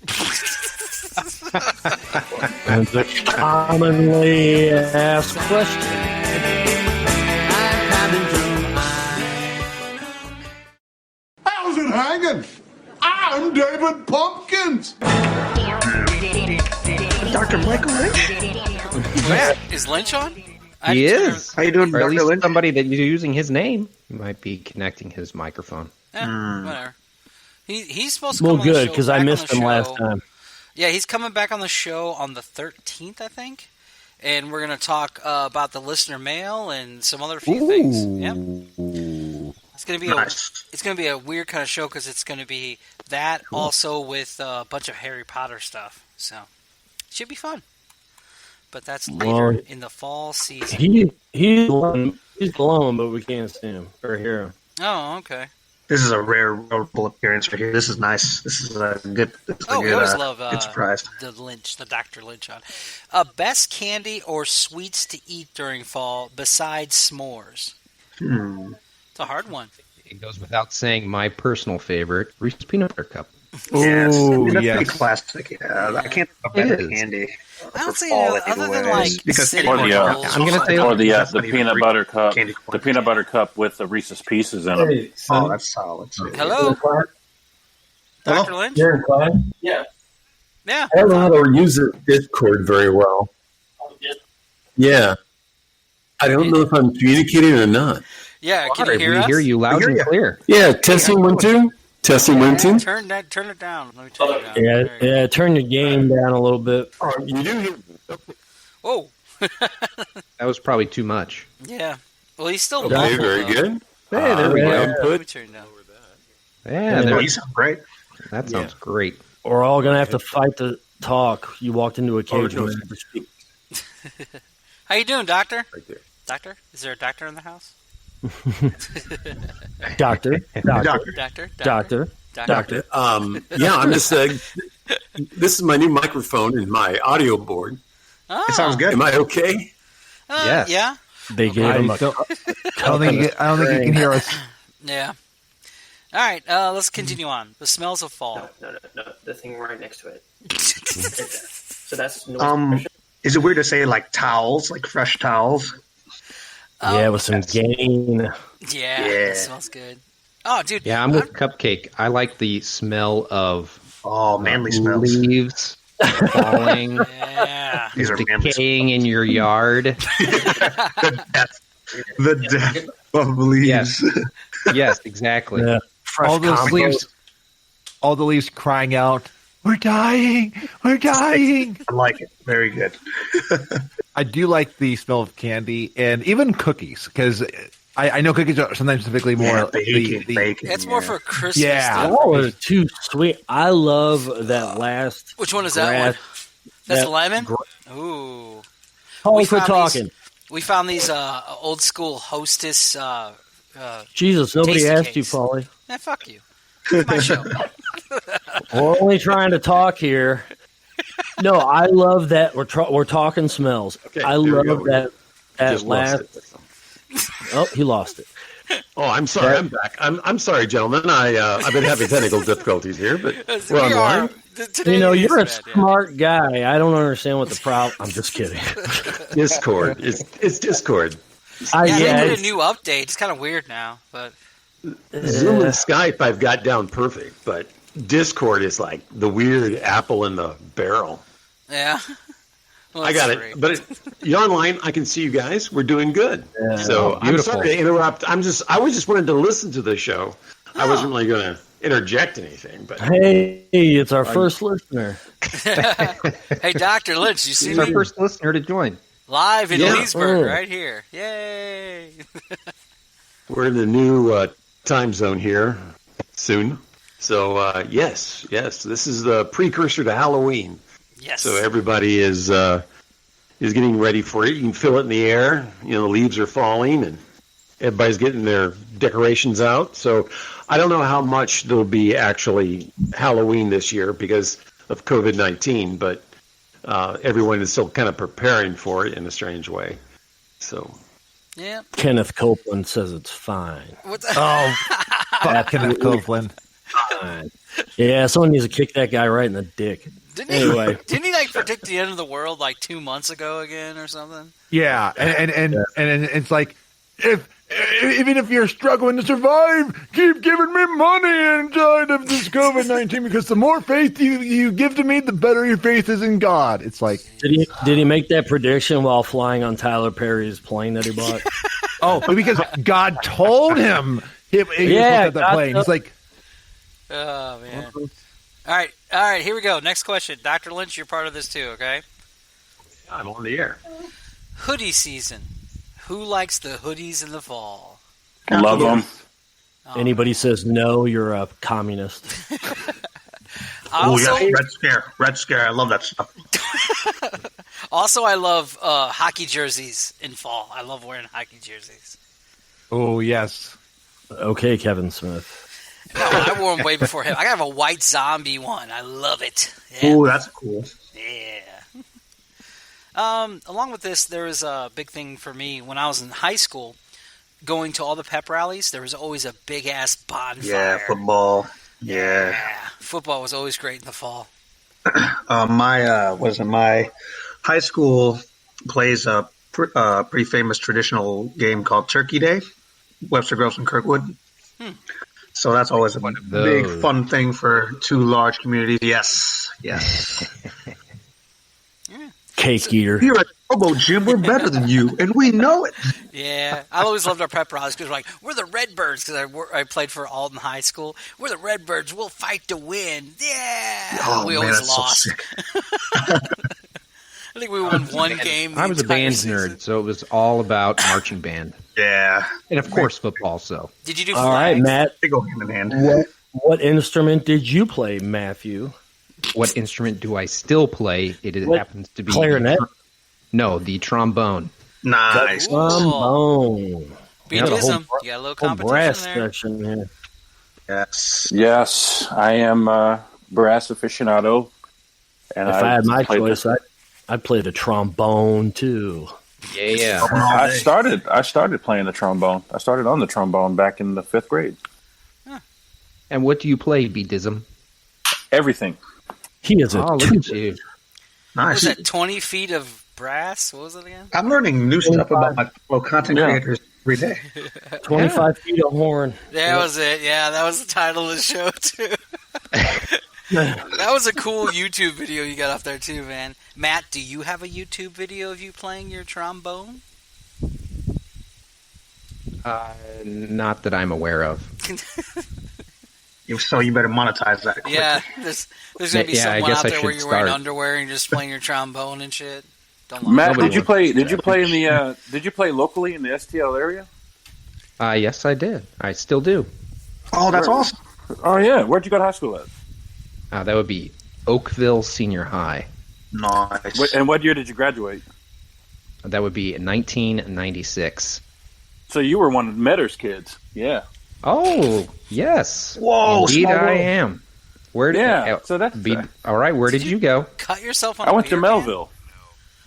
Speaker 8: That's a commonly asked question.
Speaker 15: How's it hanging? I'm David Pumpkins.
Speaker 12: Dr. Michael Lynch?
Speaker 3: Is Lynch on?
Speaker 1: He is.
Speaker 12: How you doing,
Speaker 1: or at
Speaker 12: Dr.
Speaker 1: least
Speaker 12: Lynch?
Speaker 1: somebody that you're using his name might be connecting his microphone.
Speaker 3: Whatever. He's supposed to come on the show.
Speaker 8: Well, good, because I missed him last time.
Speaker 3: Yeah, he's coming back on the show on the 13th, I think. And we're going to talk about the listener mail and some other few things. Yeah. It's going to be it's going to be a weird kind of show because it's going to be that also with a bunch of Harry Potter stuff. So it should be fun. But that's later in the fall season.
Speaker 8: He's alone, but we can't see him or hear him.
Speaker 3: Oh, okay.
Speaker 12: This is a rare notable appearance right here. This is nice. This is a good.
Speaker 3: We always love
Speaker 12: good surprise.
Speaker 3: the Dr. Lynch on. Best candy or sweets to eat during fall besides s'mores? It's a hard one.
Speaker 1: It goes without saying my personal favorite, Reese's Peanut Butter Cup.
Speaker 12: Yes,
Speaker 7: Ooh,
Speaker 12: that's
Speaker 7: yes.
Speaker 12: pretty classic. Yeah, I can't think of
Speaker 1: It
Speaker 12: better
Speaker 1: is.
Speaker 12: candy.
Speaker 3: I don't
Speaker 12: For
Speaker 3: see
Speaker 12: fall
Speaker 3: other than
Speaker 12: anyways.
Speaker 3: like
Speaker 12: Because
Speaker 3: cinnamon
Speaker 2: Or the
Speaker 3: rolls.
Speaker 1: I'm gonna say
Speaker 2: or the
Speaker 12: That's not even
Speaker 2: peanut
Speaker 12: Reese's.
Speaker 2: butter cup,
Speaker 12: Candy corn.
Speaker 2: the peanut butter cup with the Reese's Pieces in them.
Speaker 14: Hey,
Speaker 12: Oh,
Speaker 14: son.
Speaker 12: that's solid too.
Speaker 3: Hello, Dr. Lynch.
Speaker 14: You're inclined? Yeah.
Speaker 3: Yeah.
Speaker 14: I don't know how to use the Discord very well. Yeah. I don't know if I'm communicating or not.
Speaker 3: Yeah, can you hear
Speaker 1: we
Speaker 3: us?
Speaker 1: hear you loud and clear.
Speaker 14: Yeah, testing 1 2. Testing 1 2.
Speaker 3: Turn it down. Let me turn it down.
Speaker 8: Yeah, turn your game down a little bit.
Speaker 14: Oh, you do hear.
Speaker 3: Whoa.
Speaker 1: That was probably too much.
Speaker 3: Yeah. Well, he's still
Speaker 14: Okay,
Speaker 3: muffled,
Speaker 14: very
Speaker 3: though.
Speaker 14: good.
Speaker 1: Hey, there we go.
Speaker 3: Let me turn it down.
Speaker 1: Yeah, there,
Speaker 12: you sound great.
Speaker 1: that sounds great.
Speaker 8: We're all gonna have to fight to talk. You walked into a cage.
Speaker 14: no.
Speaker 8: and had to speak.
Speaker 3: How you doing, Doctor?
Speaker 14: Right there.
Speaker 3: Doctor? Is there a doctor in the house?
Speaker 8: Doctor.
Speaker 3: Doctor.
Speaker 14: Yeah, I'm just saying. This is my new microphone and my audio board.
Speaker 3: Oh.
Speaker 12: It sounds good.
Speaker 14: Am I okay?
Speaker 1: Yes.
Speaker 3: Yeah.
Speaker 8: They gave him a.
Speaker 7: I don't think you can hear us.
Speaker 3: Yeah. All right. Let's continue on. The smells of fall.
Speaker 16: No. The thing right next to it. So that's
Speaker 12: Is it weird to say like towels, like fresh towels?
Speaker 8: Yeah, with some gain.
Speaker 3: Yeah. It smells good. Oh, dude.
Speaker 1: Yeah, I'm with Cupcake. I like the smell of
Speaker 12: manly smells.
Speaker 1: Leaves falling,
Speaker 3: Yeah.
Speaker 12: These are manly
Speaker 1: decaying in your yard.
Speaker 12: The death of leaves.
Speaker 1: Yes, yes, exactly.
Speaker 8: Yeah. Fresh
Speaker 7: All those
Speaker 8: compost.
Speaker 7: leaves, all the leaves crying out, "We're dying! We're dying!"
Speaker 12: I like it. Very good.
Speaker 7: I do like the smell of candy and even cookies because I know cookies are sometimes typically more
Speaker 12: bacon.
Speaker 3: It's more for Christmas.
Speaker 7: Yeah.
Speaker 3: stuff.
Speaker 8: Oh, it's too sweet. I love that last.
Speaker 3: Which one is that one? That's the lemon? Ooh.
Speaker 8: Holy, quit talking.
Speaker 3: We found these old school Hostess.
Speaker 8: Jesus, nobody
Speaker 3: tasty
Speaker 8: asked you,
Speaker 3: cakes.
Speaker 8: Paulie.
Speaker 3: Fuck you. It's my show.
Speaker 8: We're only trying to talk here. No, I love that we're talking smells.
Speaker 14: Okay,
Speaker 8: I
Speaker 14: there we
Speaker 8: love
Speaker 14: go.
Speaker 8: that
Speaker 14: Just lost
Speaker 8: last. Oh, he lost it.
Speaker 14: Oh, I'm sorry. I'm back. I'm sorry, gentlemen. I've been having technical difficulties here, but we're online.
Speaker 8: You're a smart guy. I don't understand what the problem. I'm just kidding.
Speaker 14: Discord. It's Discord.
Speaker 3: They did a new update. It's kind of weird now, but
Speaker 14: Zoom and Skype I've got down perfect, but Discord is like the weird apple in the barrel.
Speaker 3: yeah. Well,
Speaker 14: I got
Speaker 3: great.
Speaker 14: it. But you're online. I can see you guys. We're doing good.
Speaker 8: Yeah.
Speaker 14: So I'm
Speaker 1: Beautiful.
Speaker 14: sorry to interrupt. I was just wanted to listen to the show. I wasn't really going to interject anything. But
Speaker 8: Hey, it's our first listener.
Speaker 3: Hey, Dr. Lynch, you see
Speaker 1: He's our
Speaker 3: me?
Speaker 1: first listener to join.
Speaker 3: Live in
Speaker 14: Yeah.
Speaker 3: Leesburg,
Speaker 8: Oh.
Speaker 3: right here. Yay!
Speaker 14: we're in the new time zone here soon. So yes, this is the precursor to Halloween.
Speaker 3: Yes.
Speaker 14: So everybody is getting ready for it. You can feel it in the air. You know, the leaves are falling, and everybody's getting their decorations out. So I don't know how much there'll be actually Halloween this year because of COVID-19, but everyone is still kind of preparing for it in a strange way. So
Speaker 3: Yeah.
Speaker 8: Kenneth Copeland says it's fine.
Speaker 3: What's
Speaker 7: Oh, fuck Kenneth Copeland.
Speaker 8: Fine. Yeah, someone needs to kick that guy right in the dick. Anyway.
Speaker 3: Didn't he predict the end of the world 2 months ago again or something?
Speaker 7: Yeah, and it's like even if you're struggling to survive, keep giving me money inside of this COVID-19 because the more faith you give to me, the better your faith is in God. It's like
Speaker 8: Did he make that prediction while flying on Tyler Perry's plane that he bought?
Speaker 7: because God told him he was at that plane. He's like,
Speaker 3: Oh man! All right. Here we go. Next question, Dr. Lynch. You're part of this too, okay?
Speaker 14: I'm on the air.
Speaker 3: Hoodie season. Who likes the hoodies in the fall?
Speaker 2: Love them.
Speaker 8: Anybody says no, you're a communist.
Speaker 3: Also,
Speaker 12: Red Scare. I love that stuff.
Speaker 3: also, I love hockey jerseys in fall. I love wearing hockey jerseys.
Speaker 7: oh yes,
Speaker 8: Okay, Kevin Smith.
Speaker 3: No, I wore them way before him. I have a white zombie one. I love it. Yeah.
Speaker 12: Oh, that's cool.
Speaker 3: Yeah. Along with this, there was a big thing for me when I was in high school. Going to all the pep rallies, there was always a big ass bonfire.
Speaker 12: Yeah, football. Yeah.
Speaker 3: Football was always great in the fall.
Speaker 12: My high school plays a pretty famous traditional game called Turkey Day, Webster Groves and Kirkwood. So that's always a big fun thing for two large communities. Yes.
Speaker 8: Cake eater.
Speaker 12: Here at Hobo Gym, we're better than you, and we know it.
Speaker 3: Yeah, I always loved our pep rallies because we're the Redbirds because I played for Alton High School. We're the Redbirds. We'll fight to win. Yeah, we always lost.
Speaker 12: So
Speaker 3: I think we won one game.
Speaker 1: I was a band nerd, so it was all about marching band.
Speaker 12: Yeah,
Speaker 1: and of course football. So
Speaker 3: did you do?
Speaker 8: All right, Matt.
Speaker 12: They go hand in hand.
Speaker 8: What instrument did you play, Matthew?
Speaker 1: What instrument do I still play? It happens to be
Speaker 8: clarinet.
Speaker 1: No, the trombone.
Speaker 12: Nice.
Speaker 8: Trombone.
Speaker 3: Beat Dism. You got a little competition
Speaker 8: brass
Speaker 3: there.
Speaker 8: section here.
Speaker 2: Yes, I am a brass aficionado. And
Speaker 8: If I had my choice, I'd play the trombone too.
Speaker 1: Yeah.
Speaker 2: I started playing the trombone. I started on the trombone back in the 5th grade.
Speaker 1: And what do you play, B-Dism?
Speaker 2: Everything.
Speaker 8: He is a
Speaker 1: look at you.
Speaker 12: Nice.
Speaker 3: What was that 20 feet of brass? What was it again?
Speaker 12: I'm learning new stuff about my fellow content creators every day.
Speaker 8: 25 feet of horn.
Speaker 3: That was it. Yeah, that was the title of the show, too. That was a cool YouTube video you got up there, too, man. Matt, do you have a YouTube video of you playing your trombone?
Speaker 1: Not that I'm aware of.
Speaker 12: So you better monetize that quickly.
Speaker 3: Yeah, there's going to be someone out there where you're
Speaker 1: start.
Speaker 3: wearing underwear and you're just playing your trombone and shit.
Speaker 2: Matt, did you play locally in the STL area?
Speaker 1: Yes, I did. I still do.
Speaker 12: Oh, that's awesome.
Speaker 2: Oh yeah, where'd you go to high school at?
Speaker 1: That would be Oakville Senior High.
Speaker 12: Nice.
Speaker 2: And what year did you graduate?
Speaker 1: That would be 1996.
Speaker 2: So you were one of Metter's kids. Yeah.
Speaker 1: Oh, yes.
Speaker 12: Whoa,
Speaker 1: indeed
Speaker 12: small
Speaker 1: I
Speaker 12: world.
Speaker 1: am. Where did
Speaker 2: so that's
Speaker 1: all right, where did you go?
Speaker 3: Cut yourself on
Speaker 2: I went to Melville.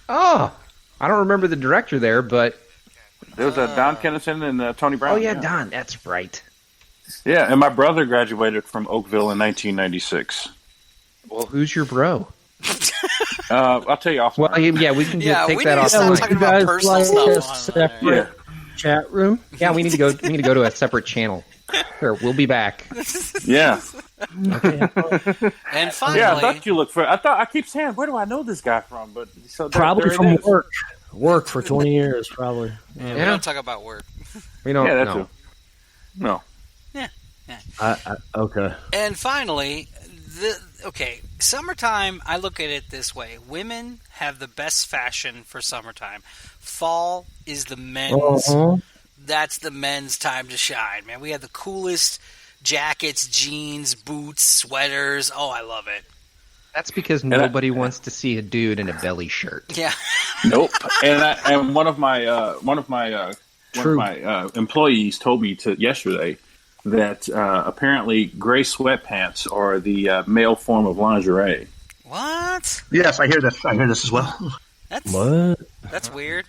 Speaker 1: Oh, I don't remember the director there, but
Speaker 2: There was Don Kennison and Tony Brown.
Speaker 1: Oh yeah, Don, that's right.
Speaker 2: Yeah, and my brother graduated from Oakville in 1996.
Speaker 1: Well, who's your bro?
Speaker 2: I'll tell you off.
Speaker 1: Well, yeah, we can take that off.
Speaker 3: Talking about personal stuff.
Speaker 8: Chat room.
Speaker 1: Yeah, we need to go. We need to go to a separate channel. Here, we'll be back.
Speaker 2: Yeah.
Speaker 3: And finally,
Speaker 2: yeah, I thought you looked for. I keep saying, where do I know this guy from? But so
Speaker 8: probably
Speaker 2: there
Speaker 8: from
Speaker 2: it is.
Speaker 8: work. Work for 20 years, probably.
Speaker 3: Yeah, we don't talk about work.
Speaker 1: We don't.
Speaker 2: Yeah,
Speaker 1: know.
Speaker 2: No.
Speaker 3: Yeah.
Speaker 8: Okay.
Speaker 3: And finally, summertime, I look at it this way. Women have the best fashion for summertime. Fall is the men's. That's the men's time to shine, man. We have the coolest jackets, jeans, boots, sweaters. Oh, I love it.
Speaker 1: That's because nobody wants to see a dude in a belly shirt.
Speaker 3: Yeah.
Speaker 2: Nope. And one of my employees told me yesterday that apparently gray sweatpants are the male form of lingerie.
Speaker 3: What?
Speaker 12: Yes, I hear this. I hear this as well.
Speaker 3: That's weird.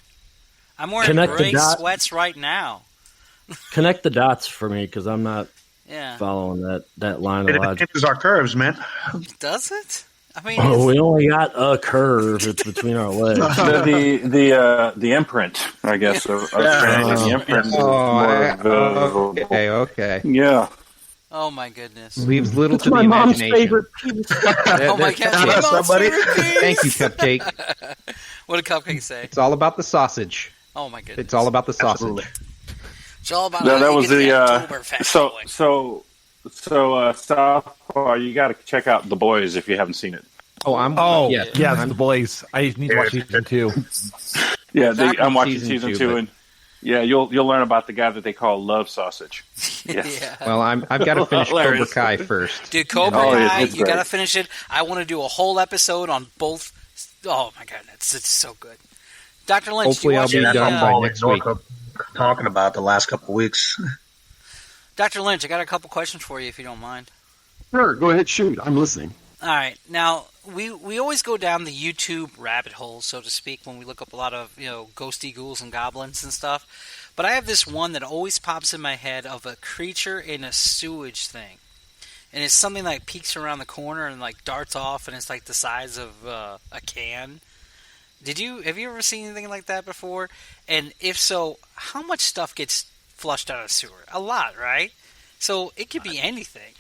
Speaker 3: I'm wearing gray sweats right now.
Speaker 8: Connect the dots for me, because I'm not
Speaker 3: Yeah.
Speaker 8: following that line of
Speaker 12: It
Speaker 8: logic.
Speaker 12: enhances our curves, man.
Speaker 3: Does it? I mean,
Speaker 8: We only got a curve. It's between our legs.
Speaker 2: The imprint, I guess. The imprint. is more visible.
Speaker 1: Okay.
Speaker 2: Yeah.
Speaker 3: oh my goodness.
Speaker 1: Leaves little
Speaker 8: It's
Speaker 1: to the
Speaker 8: my mom's
Speaker 1: imagination.
Speaker 8: favorite piece.
Speaker 3: Oh my God. My mom's favorite piece.
Speaker 1: Thank you, Cupcake.
Speaker 3: What did Cupcake say?
Speaker 1: It's all about the sausage.
Speaker 3: Oh my goodness.
Speaker 1: It's all about the sausage.
Speaker 12: Absolutely.
Speaker 3: It's all about
Speaker 2: No,
Speaker 3: how
Speaker 2: that
Speaker 3: you
Speaker 2: was
Speaker 3: get
Speaker 2: the
Speaker 3: Oktoberfest going.
Speaker 2: so Southpaw. You got to check out The Boys if you haven't seen it.
Speaker 1: Oh,
Speaker 7: yeah, the boys. I need to watch season 2.
Speaker 2: Yeah,
Speaker 1: Back
Speaker 2: I'm
Speaker 1: in
Speaker 2: watching
Speaker 1: season
Speaker 2: season
Speaker 1: two,
Speaker 2: 2,
Speaker 1: but-
Speaker 2: and yeah, you'll learn about the guy that they call Love Sausage. Yes.
Speaker 3: Yeah.
Speaker 1: Well, I've got to finish Cobra
Speaker 2: Hilarious.
Speaker 1: Kai first.
Speaker 3: Dude, Cobra
Speaker 2: Oh,
Speaker 3: Kai,
Speaker 2: it's
Speaker 3: you
Speaker 2: great.
Speaker 3: gotta finish it. I want to do a whole episode on both. Oh my God, it's so good. Dr. Lynch,
Speaker 1: Hopefully
Speaker 3: you
Speaker 1: I'll
Speaker 3: watch
Speaker 1: be
Speaker 3: it?
Speaker 1: done by next week.
Speaker 12: Talking about the last couple of weeks.
Speaker 3: Dr. Lynch, I got a couple questions for you if you don't mind.
Speaker 14: Sure, go ahead, shoot. I'm listening.
Speaker 3: All right, now we always go down the YouTube rabbit hole, so to speak, when we look up a lot of ghosty ghouls and goblins and stuff. But I have this one that always pops in my head of a creature in a sewage thing. and it's something that peeks around the corner and like darts off, and it's like the size of a can. Have you ever seen anything like that before? And if so, how much stuff gets flushed out of the sewer? A lot, right? So it could be anything.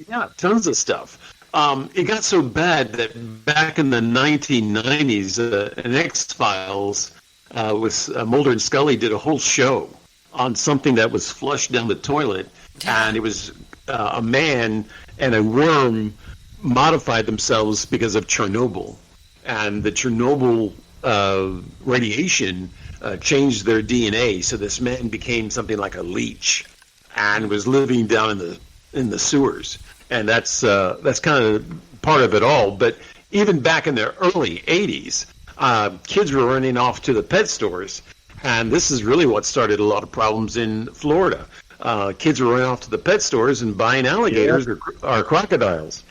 Speaker 14: Yeah, tons of stuff. It got so bad that back in the 1990s, an X-Files with Mulder and Scully did a whole show on something that was flushed down the toilet, and it was a man and a worm modified themselves because of Chernobyl, and the Chernobyl radiation changed their DNA, so this man became something like a leech and was living down in the sewers. And that's kind of part of it all. But even back in the early 80s, kids were running off to the pet stores. And this is really what started a lot of problems in Florida. Kids were running off to the pet stores and buying alligators or crocodiles.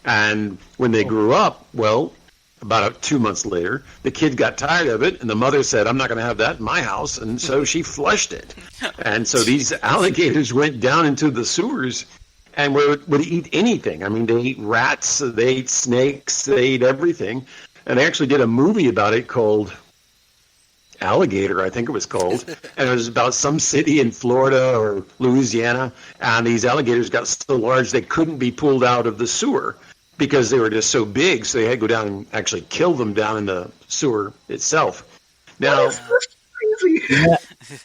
Speaker 14: And when they grew up, well, about 2 months later, the kid got tired of it, and the mother said, I'm not going to have that in my house. And so she flushed it. And so these alligators went down into the sewers and would eat anything. I mean, they ate rats, they ate snakes, they ate everything. And they actually did a movie about it called Alligator, I think it was called. And it was about some city in Florida or Louisiana. And these alligators got so large they couldn't be pulled out of the sewer because they were just so big. So they had to go down and actually kill them down in the sewer itself. Now,
Speaker 8: yeah,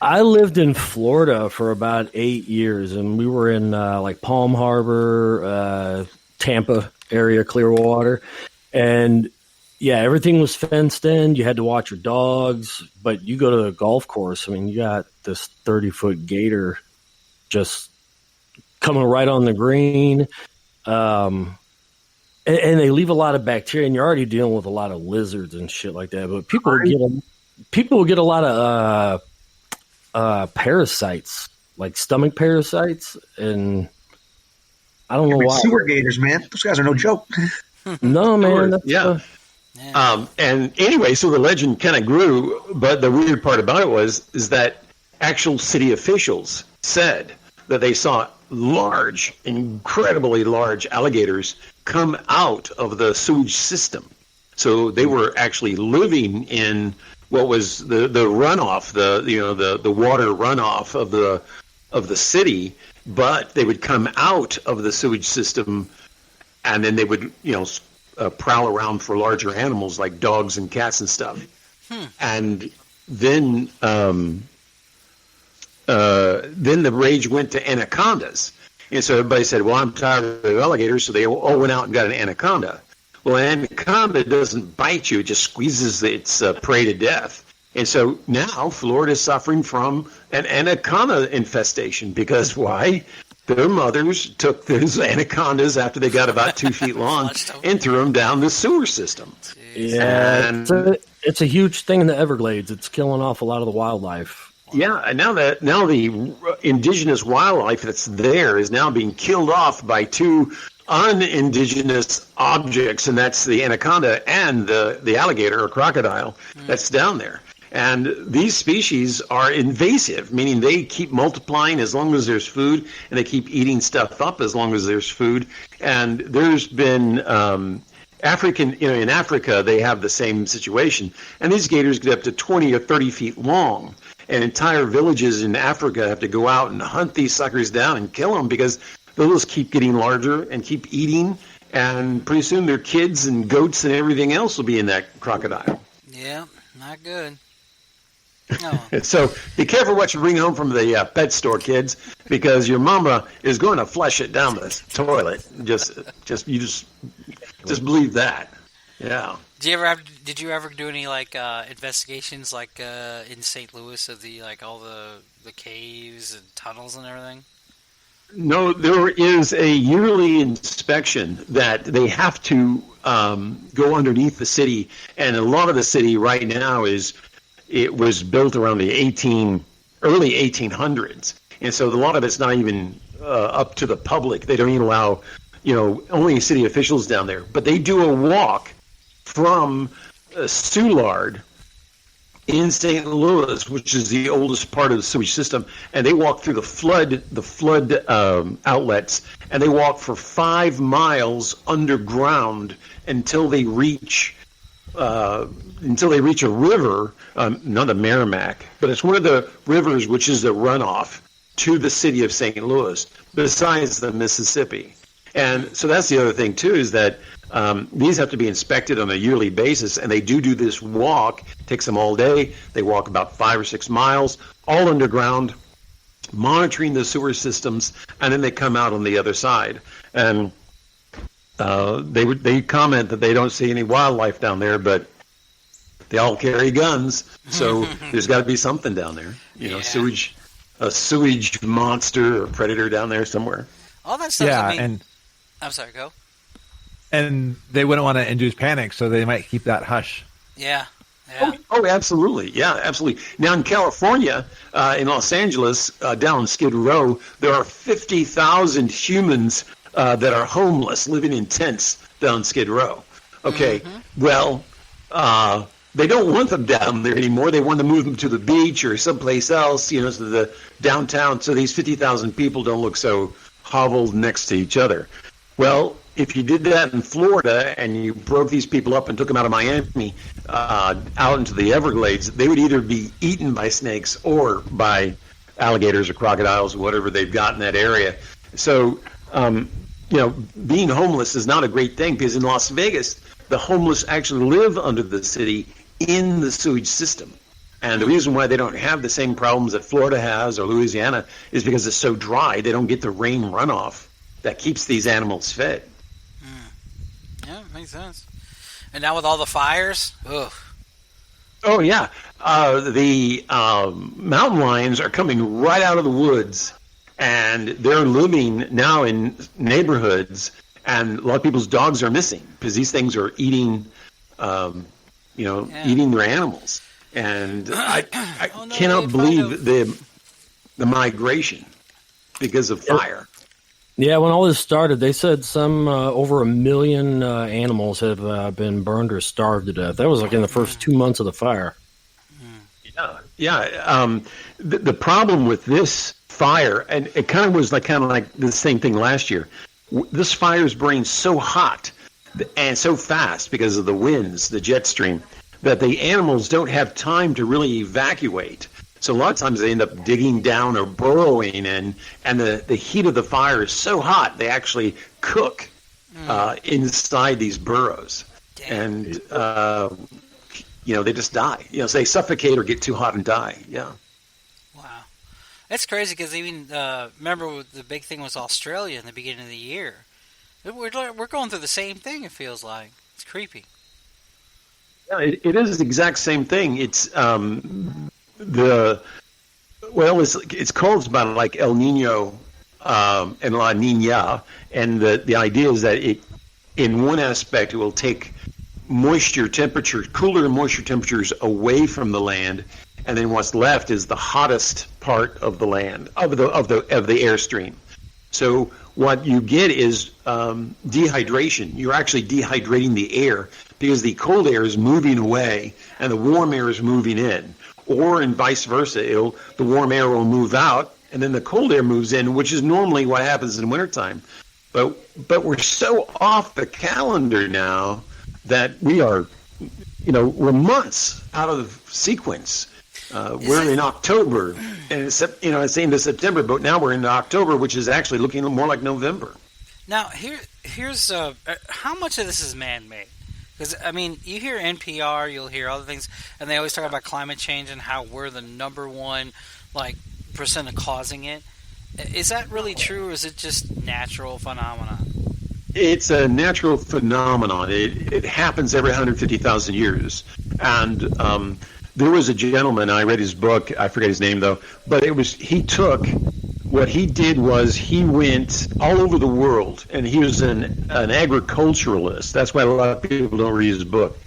Speaker 8: I lived in Florida for about 8 years, and we were in like Palm Harbor, Tampa area, Clearwater, and yeah, everything was fenced in. You had to watch your dogs, but you go to the golf course. I mean, you got this 30-foot gator just coming right on the green, and they leave a lot of bacteria, and you're already dealing with a lot of lizards and shit like that. But people get a lot of parasites, like stomach parasites, and I don't know why.
Speaker 12: Sewer gators, man. Those guys are no joke.
Speaker 8: No, man.
Speaker 14: Yeah. And anyway, so the legend kind of grew, but the weird part about it is that actual city officials said that they saw large, incredibly large alligators come out of the sewage system. So they were actually living in what was the runoff, the water runoff of the city, but they would come out of the sewage system, and then they would prowl around for larger animals like dogs and cats and stuff. And then the rage went to anacondas, and so everybody said, "Well, I'm tired of alligators," so they all went out and got an anaconda. Well, an anaconda doesn't bite you; it just squeezes its prey to death. And so now Florida is suffering from an anaconda infestation because why? Their mothers took those anacondas after they got about 2 feet long and threw them down the sewer system.
Speaker 8: Yeah, and it's a huge thing in the Everglades. It's killing off a lot of the wildlife.
Speaker 14: Yeah, and now the indigenous wildlife that's there is now being killed off by two unindigenous objects, and that's the anaconda and the alligator or crocodile that's down there. And these species are invasive, meaning they keep multiplying as long as there's food, and they keep eating stuff up as long as there's food. And there's been in Africa, they have the same situation. And these gators get up to 20 or 30 feet long. And entire villages in Africa have to go out and hunt these suckers down and kill them because they'll just keep getting larger and keep eating. And pretty soon their kids and goats and everything else will be in that crocodile.
Speaker 3: Yeah, not good.
Speaker 14: So be careful what you bring home from the pet store, kids, because your mama is going to flush it down the toilet. Just believe that. Yeah.
Speaker 3: Did you ever do any investigations in St. Louis of all the caves and tunnels and everything?
Speaker 14: No, there is a yearly inspection that they have to go underneath the city, and a lot of the city right now it was built around the early 1800s, and so a lot of it's not even up to the public. They don't even allow, only city officials down there. But they do a walk from Soulard in St. Louis, which is the oldest part of the sewage system, and they walk through the flood outlets, and they walk for 5 miles underground until they reach a river, not the Merrimack, but it's one of the rivers which is the runoff to the city of St. Louis, besides the Mississippi. And so that's the other thing, too, is that these have to be inspected on a yearly basis, and they do this walk. It takes them all day. They walk about 5 or 6 miles, all underground, monitoring the sewer systems, and then they come out on the other side. And they comment that they don't see any wildlife down there, but they all carry guns, so there's got to be something down there. A sewage monster or predator down there somewhere.
Speaker 3: All that stuff.
Speaker 7: Yeah,
Speaker 3: I mean,
Speaker 7: and
Speaker 3: I'm sorry. Go.
Speaker 7: And they wouldn't want to induce panic, so they might keep that hush.
Speaker 3: Yeah.
Speaker 14: Oh, absolutely. Yeah, absolutely. Now in California, in Los Angeles, down on Skid Row, there are 50,000 humans that are homeless, living in tents down Skid Row. Okay, well, they don't want them down there anymore. They want to move them to the beach or someplace else, so the downtown, so these 50,000 people don't look so hobbled next to each other. Well, if you did that in Florida and you broke these people up and took them out of Miami out into the Everglades, they would either be eaten by snakes or by alligators or crocodiles or whatever they've got in that area. So, being homeless is not a great thing, because in Las Vegas, the homeless actually live under the city in the sewage system. And the reason why they don't have the same problems that Florida has or Louisiana is because it's so dry. They don't get the rain runoff that keeps these animals fed.
Speaker 3: Yeah, makes sense. And now with all the fires, ugh.
Speaker 14: Oh, yeah. The mountain lions are coming right out of the woods, and they're living now in neighborhoods, and a lot of people's dogs are missing because these things are eating, eating their animals. And I cannot believe the migration because of fire.
Speaker 8: Yeah, when all this started, they said some over 1 million animals have been burned or starved to death. That was like in the first 2 months of the fire.
Speaker 14: Yeah. The problem with this fire, and it kind of was like the same thing last year. This fire is burning so hot and so fast because of the winds, the jet stream, that the animals don't have time to really evacuate. So a lot of times they end up digging down or burrowing, and the heat of the fire is so hot they actually cook inside these burrows. Damn. And they just die. So they suffocate or get too hot and die. Yeah.
Speaker 3: Wow, that's crazy. Because even remember the big thing was Australia in the beginning of the year. We're going through the same thing. It feels like it's creepy.
Speaker 14: Yeah, it is the exact same thing. It's it's called about like El Nino and La Nina, and the idea is that in one aspect it will take cooler moisture temperatures away from the land, and then what's left is the hottest part of the land of the airstream. So what you get is dehydration. You're actually dehydrating the air because the cold air is moving away and the warm air is moving in. Or in vice versa, the warm air will move out and then the cold air moves in, which is normally what happens in wintertime. But we're so off the calendar now that we are, we're months out of sequence. We're in October, and it's the end of September, but now we're in October, which is actually looking more like November.
Speaker 3: Now, here's how much of this is man-made? Because, you hear NPR, you'll hear other things, and they always talk about climate change and how we're the number one, percent of causing it. Is that really true, or is it just natural phenomenon?
Speaker 14: It's a natural phenomenon. It happens every 150,000 years. And there was a gentleman, I read his book, I forget his name though, but what he did was he went all over the world, and he was an agriculturalist. That's why a lot of people don't read his book.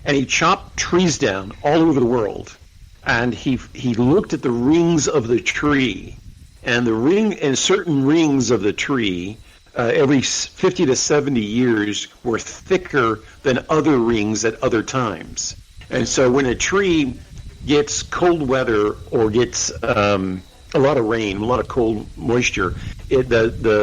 Speaker 14: And he chopped trees down all over the world, and he looked at the rings of the tree, and certain rings of the tree every 50 to 70 years were thicker than other rings at other times. And so when a tree gets cold weather or gets a lot of rain, a lot of cold moisture, the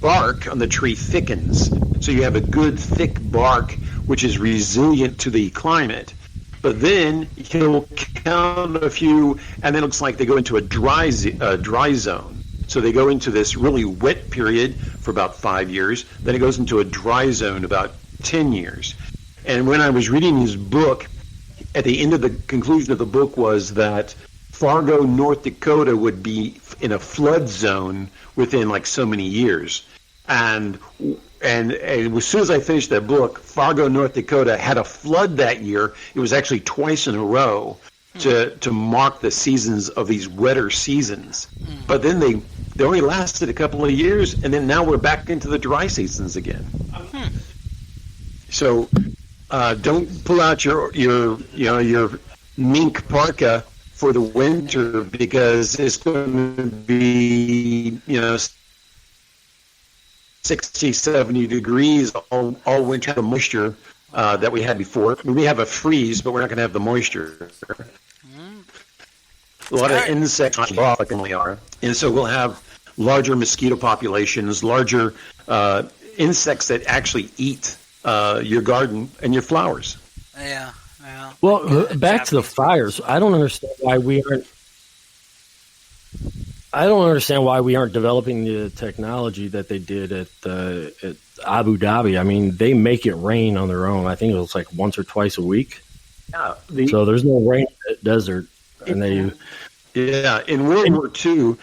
Speaker 14: bark on the tree thickens. So you have a good thick bark, which is resilient to the climate. But then he'll count a few, and then it looks like they go into a dry zone. So they go into this really wet period for about 5 years. Then it goes into a dry zone about 10 years. And when I was reading his book, at the end of the conclusion of the book was that Fargo, North Dakota would be in a flood zone within like so many years. And as soon as I finished that book, Fargo, North Dakota had a flood that year. It was actually twice in a row to mark the seasons of these wetter seasons. But then they only lasted a couple of years, and then now we're back into the dry seasons again. So don't pull out your mink parka for the winter, because it's going to be 60, 70 degrees all winter. The moisture that we had before. We have a freeze, but we're not going to have the moisture. A lot of insects like we are, and so we'll have larger mosquito populations, larger insects that actually eat your garden and your flowers.
Speaker 3: Yeah.
Speaker 8: Well, back to the fires. I don't understand why we aren't developing the technology that they did at Abu Dhabi. I mean, they make it rain on their own. I think it was like once or twice a week.
Speaker 14: Yeah.
Speaker 8: So there's no rain in the desert, and they.
Speaker 14: Yeah, in World War II,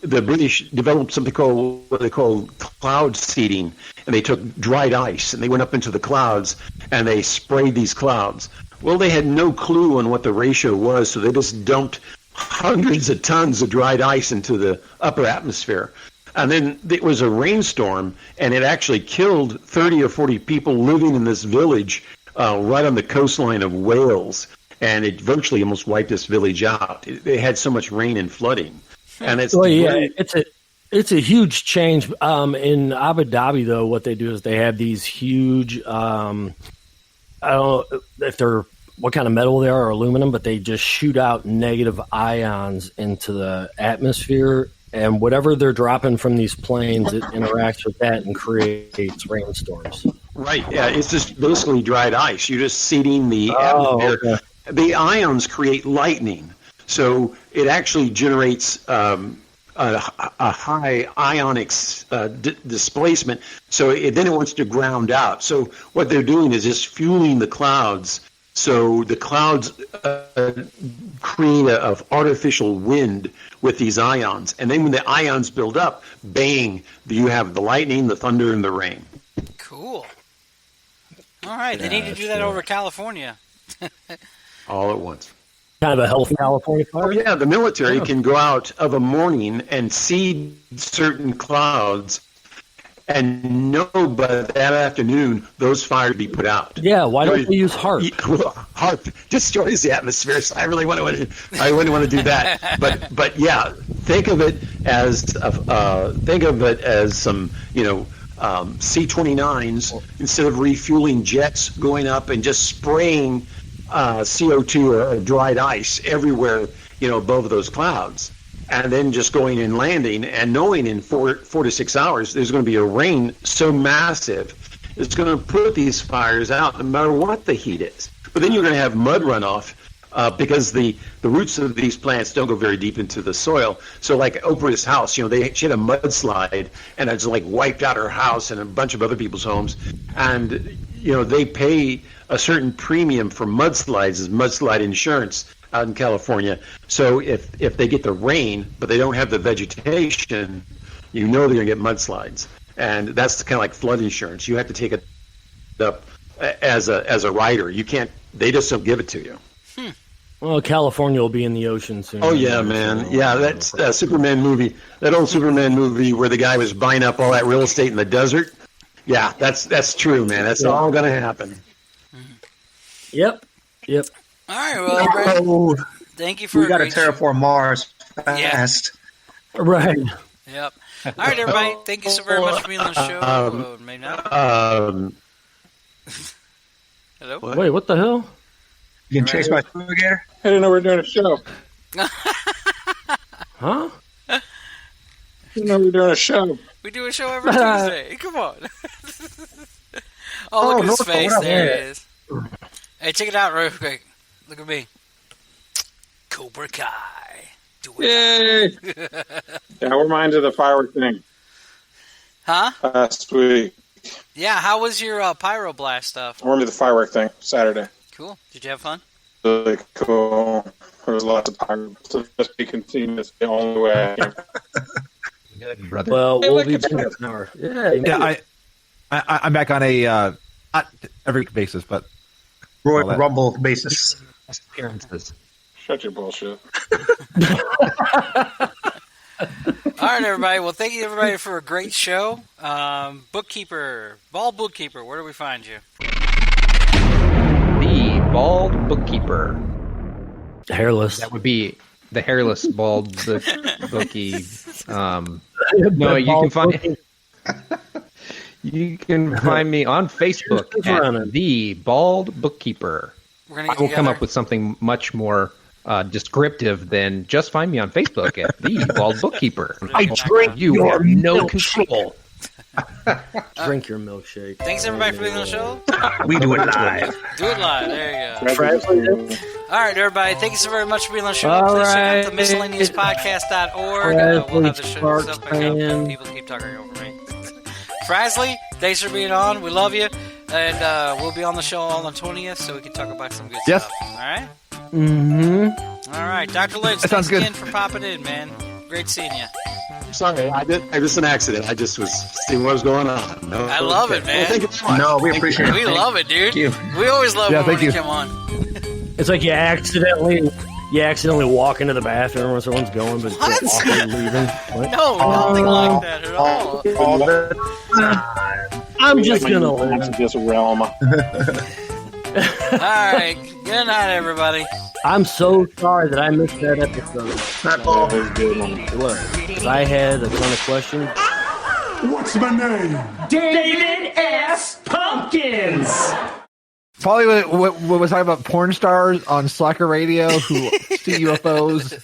Speaker 14: the British developed something called what they call cloud seeding, and they took dried ice and they went up into the clouds and they sprayed these clouds. Well, they had no clue on what the ratio was, so they just dumped hundreds of tons of dried ice into the upper atmosphere. And then it was a rainstorm, and it actually killed 30 or 40 people living in this village right on the coastline of Wales. And it virtually almost wiped this village out. They had so much rain and flooding, and it's
Speaker 8: it's a huge change. In Abu Dhabi, though, what they do is they have these huge. I don't know if they're what kind of metal they are or aluminum, but they just shoot out negative ions into the atmosphere, and whatever they're dropping from these planes, it interacts with that and creates rainstorms.
Speaker 14: Right. Yeah. It's just basically dried ice. You're just seeding the atmosphere. Okay. The ions create lightning, so it actually generates a high ionic displacement. So then it wants to ground out. So what they're doing is just fueling the clouds. So the clouds create an artificial wind with these ions, and then when the ions build up, bang! You have the lightning, the thunder, and the rain.
Speaker 3: Cool. All right, they need to do that over California.
Speaker 14: All at once.
Speaker 8: Kind of a healthy California fire?
Speaker 14: Oh, yeah, the military can go out of a morning and seed certain clouds and know by that afternoon those fires be put out.
Speaker 8: Yeah, why don't we use HARP?
Speaker 14: HARP destroys the atmosphere, so I really want to do that. But yeah, think of it as some C-29s instead of refueling jets, going up and just spraying CO2 or dried ice everywhere, above those clouds, and then just going and landing and knowing in 4 to 6 hours there's going to be a rain so massive it's going to put these fires out no matter what the heat is. But then you're going to have mud runoff because the roots of these plants don't go very deep into the soil. So like Oprah's house, she had a mudslide and it's like wiped out her house and a bunch of other people's homes, and they pay a certain premium for mudslides as mudslide insurance out in California. So if they get the rain but they don't have the vegetation, they're going to get mudslides, and that's kind of like flood insurance. You have to take it up as a rider. You can't. They just don't give it to you.
Speaker 8: Well, California will be in the ocean soon.
Speaker 14: Oh yeah, man. Yeah, that's that Superman movie. That old Superman movie where the guy was buying up all that real estate in the desert. Yeah, that's true, man. That's all going to happen.
Speaker 8: Yep.
Speaker 3: All right, well, thank you for.
Speaker 12: We got to terraform Mars fast.
Speaker 8: Yeah. Right.
Speaker 3: Yep. All right, everybody. Thank you so very much for being on the show. Maybe not.
Speaker 8: Hello. Wait, what the hell?
Speaker 12: You can chase my fumigator?
Speaker 2: I didn't know we were doing a show.
Speaker 8: Huh?
Speaker 2: I didn't know we were doing a show.
Speaker 3: We do a show every Tuesday. Come on. Oh, look at his face. There he is. Hey, check it out real quick. Look at me. Cobra Kai. Do
Speaker 2: Yay! Yeah, we're mine to the firework thing.
Speaker 3: Huh?
Speaker 2: Last week.
Speaker 3: Yeah, how was your pyroblast stuff?
Speaker 2: We're to the firework thing Saturday.
Speaker 3: Cool. Did you have fun?
Speaker 2: Really cool. There was lots of fireworks. So just be continuous the only way I can.
Speaker 1: Good, brother.
Speaker 8: Well,
Speaker 2: Hey,
Speaker 8: we'll
Speaker 2: look
Speaker 8: be
Speaker 2: at
Speaker 8: back
Speaker 2: that.
Speaker 8: in an hour. Yeah,
Speaker 7: I'm back on a not every week basis, but
Speaker 12: Royal Rumble basis.
Speaker 1: Appearances.
Speaker 2: Shut your bullshit.
Speaker 3: All right, everybody. Well, thank you, everybody, for a great show. Bookkeeper, Bald Bookkeeper, where do we find you?
Speaker 1: The Bald Bookkeeper.
Speaker 8: Hairless.
Speaker 1: That would be the hairless bald bookie. No, you can find you can find me on Facebook at The Bald Bookkeeper. I will come up with something much more descriptive than just find me on Facebook at The Bald Bookkeeper.
Speaker 8: I drink
Speaker 1: you
Speaker 8: your
Speaker 1: have no
Speaker 8: milkshake.
Speaker 1: control.
Speaker 8: Drink your milkshake.
Speaker 3: Thanks, everybody, for being on the show.
Speaker 12: We do it live.
Speaker 3: Do it live. There you go. All right, everybody. Thank you so very much for being on the show.
Speaker 8: All
Speaker 3: Please check
Speaker 8: right.
Speaker 3: out the miscellaneouspodcast.org. We'll have the show stuff back up. People keep talking over me. Frasley, thanks for being on. We love you. And we'll be on the show on the 20th so we can talk about some good stuff. All right?
Speaker 8: Mm-hmm.
Speaker 3: All right. Dr. Lynch,
Speaker 7: That
Speaker 3: thanks
Speaker 7: sounds good.
Speaker 3: again for popping in, man. Great seeing you.
Speaker 14: Sorry, it was an accident. I just was seeing what was going on. No,
Speaker 3: I love it, man.
Speaker 14: Well, thank you very much.
Speaker 12: No, we appreciate it.
Speaker 3: We love it, dude.
Speaker 12: Thank you.
Speaker 3: We always love
Speaker 7: Yeah,
Speaker 3: when
Speaker 7: thank
Speaker 3: you
Speaker 7: you.
Speaker 3: come on.
Speaker 8: It's like you accidentally walk into the bathroom when someone's going, but
Speaker 3: What?
Speaker 8: it's awkward leaving. What?
Speaker 3: No, nothing like that at all.
Speaker 12: All the
Speaker 8: I'm just gonna
Speaker 2: Into
Speaker 8: leave.
Speaker 2: this realm.
Speaker 3: All right. Good night, everybody.
Speaker 8: I'm so sorry that I missed that episode.
Speaker 12: not all.
Speaker 2: That was a good one.
Speaker 8: Look, 'cause I had a ton of questions.
Speaker 15: What's my name?
Speaker 9: David S. Pumpkins.
Speaker 7: Probably was talking about porn stars on Slacker Radio who see UFOs.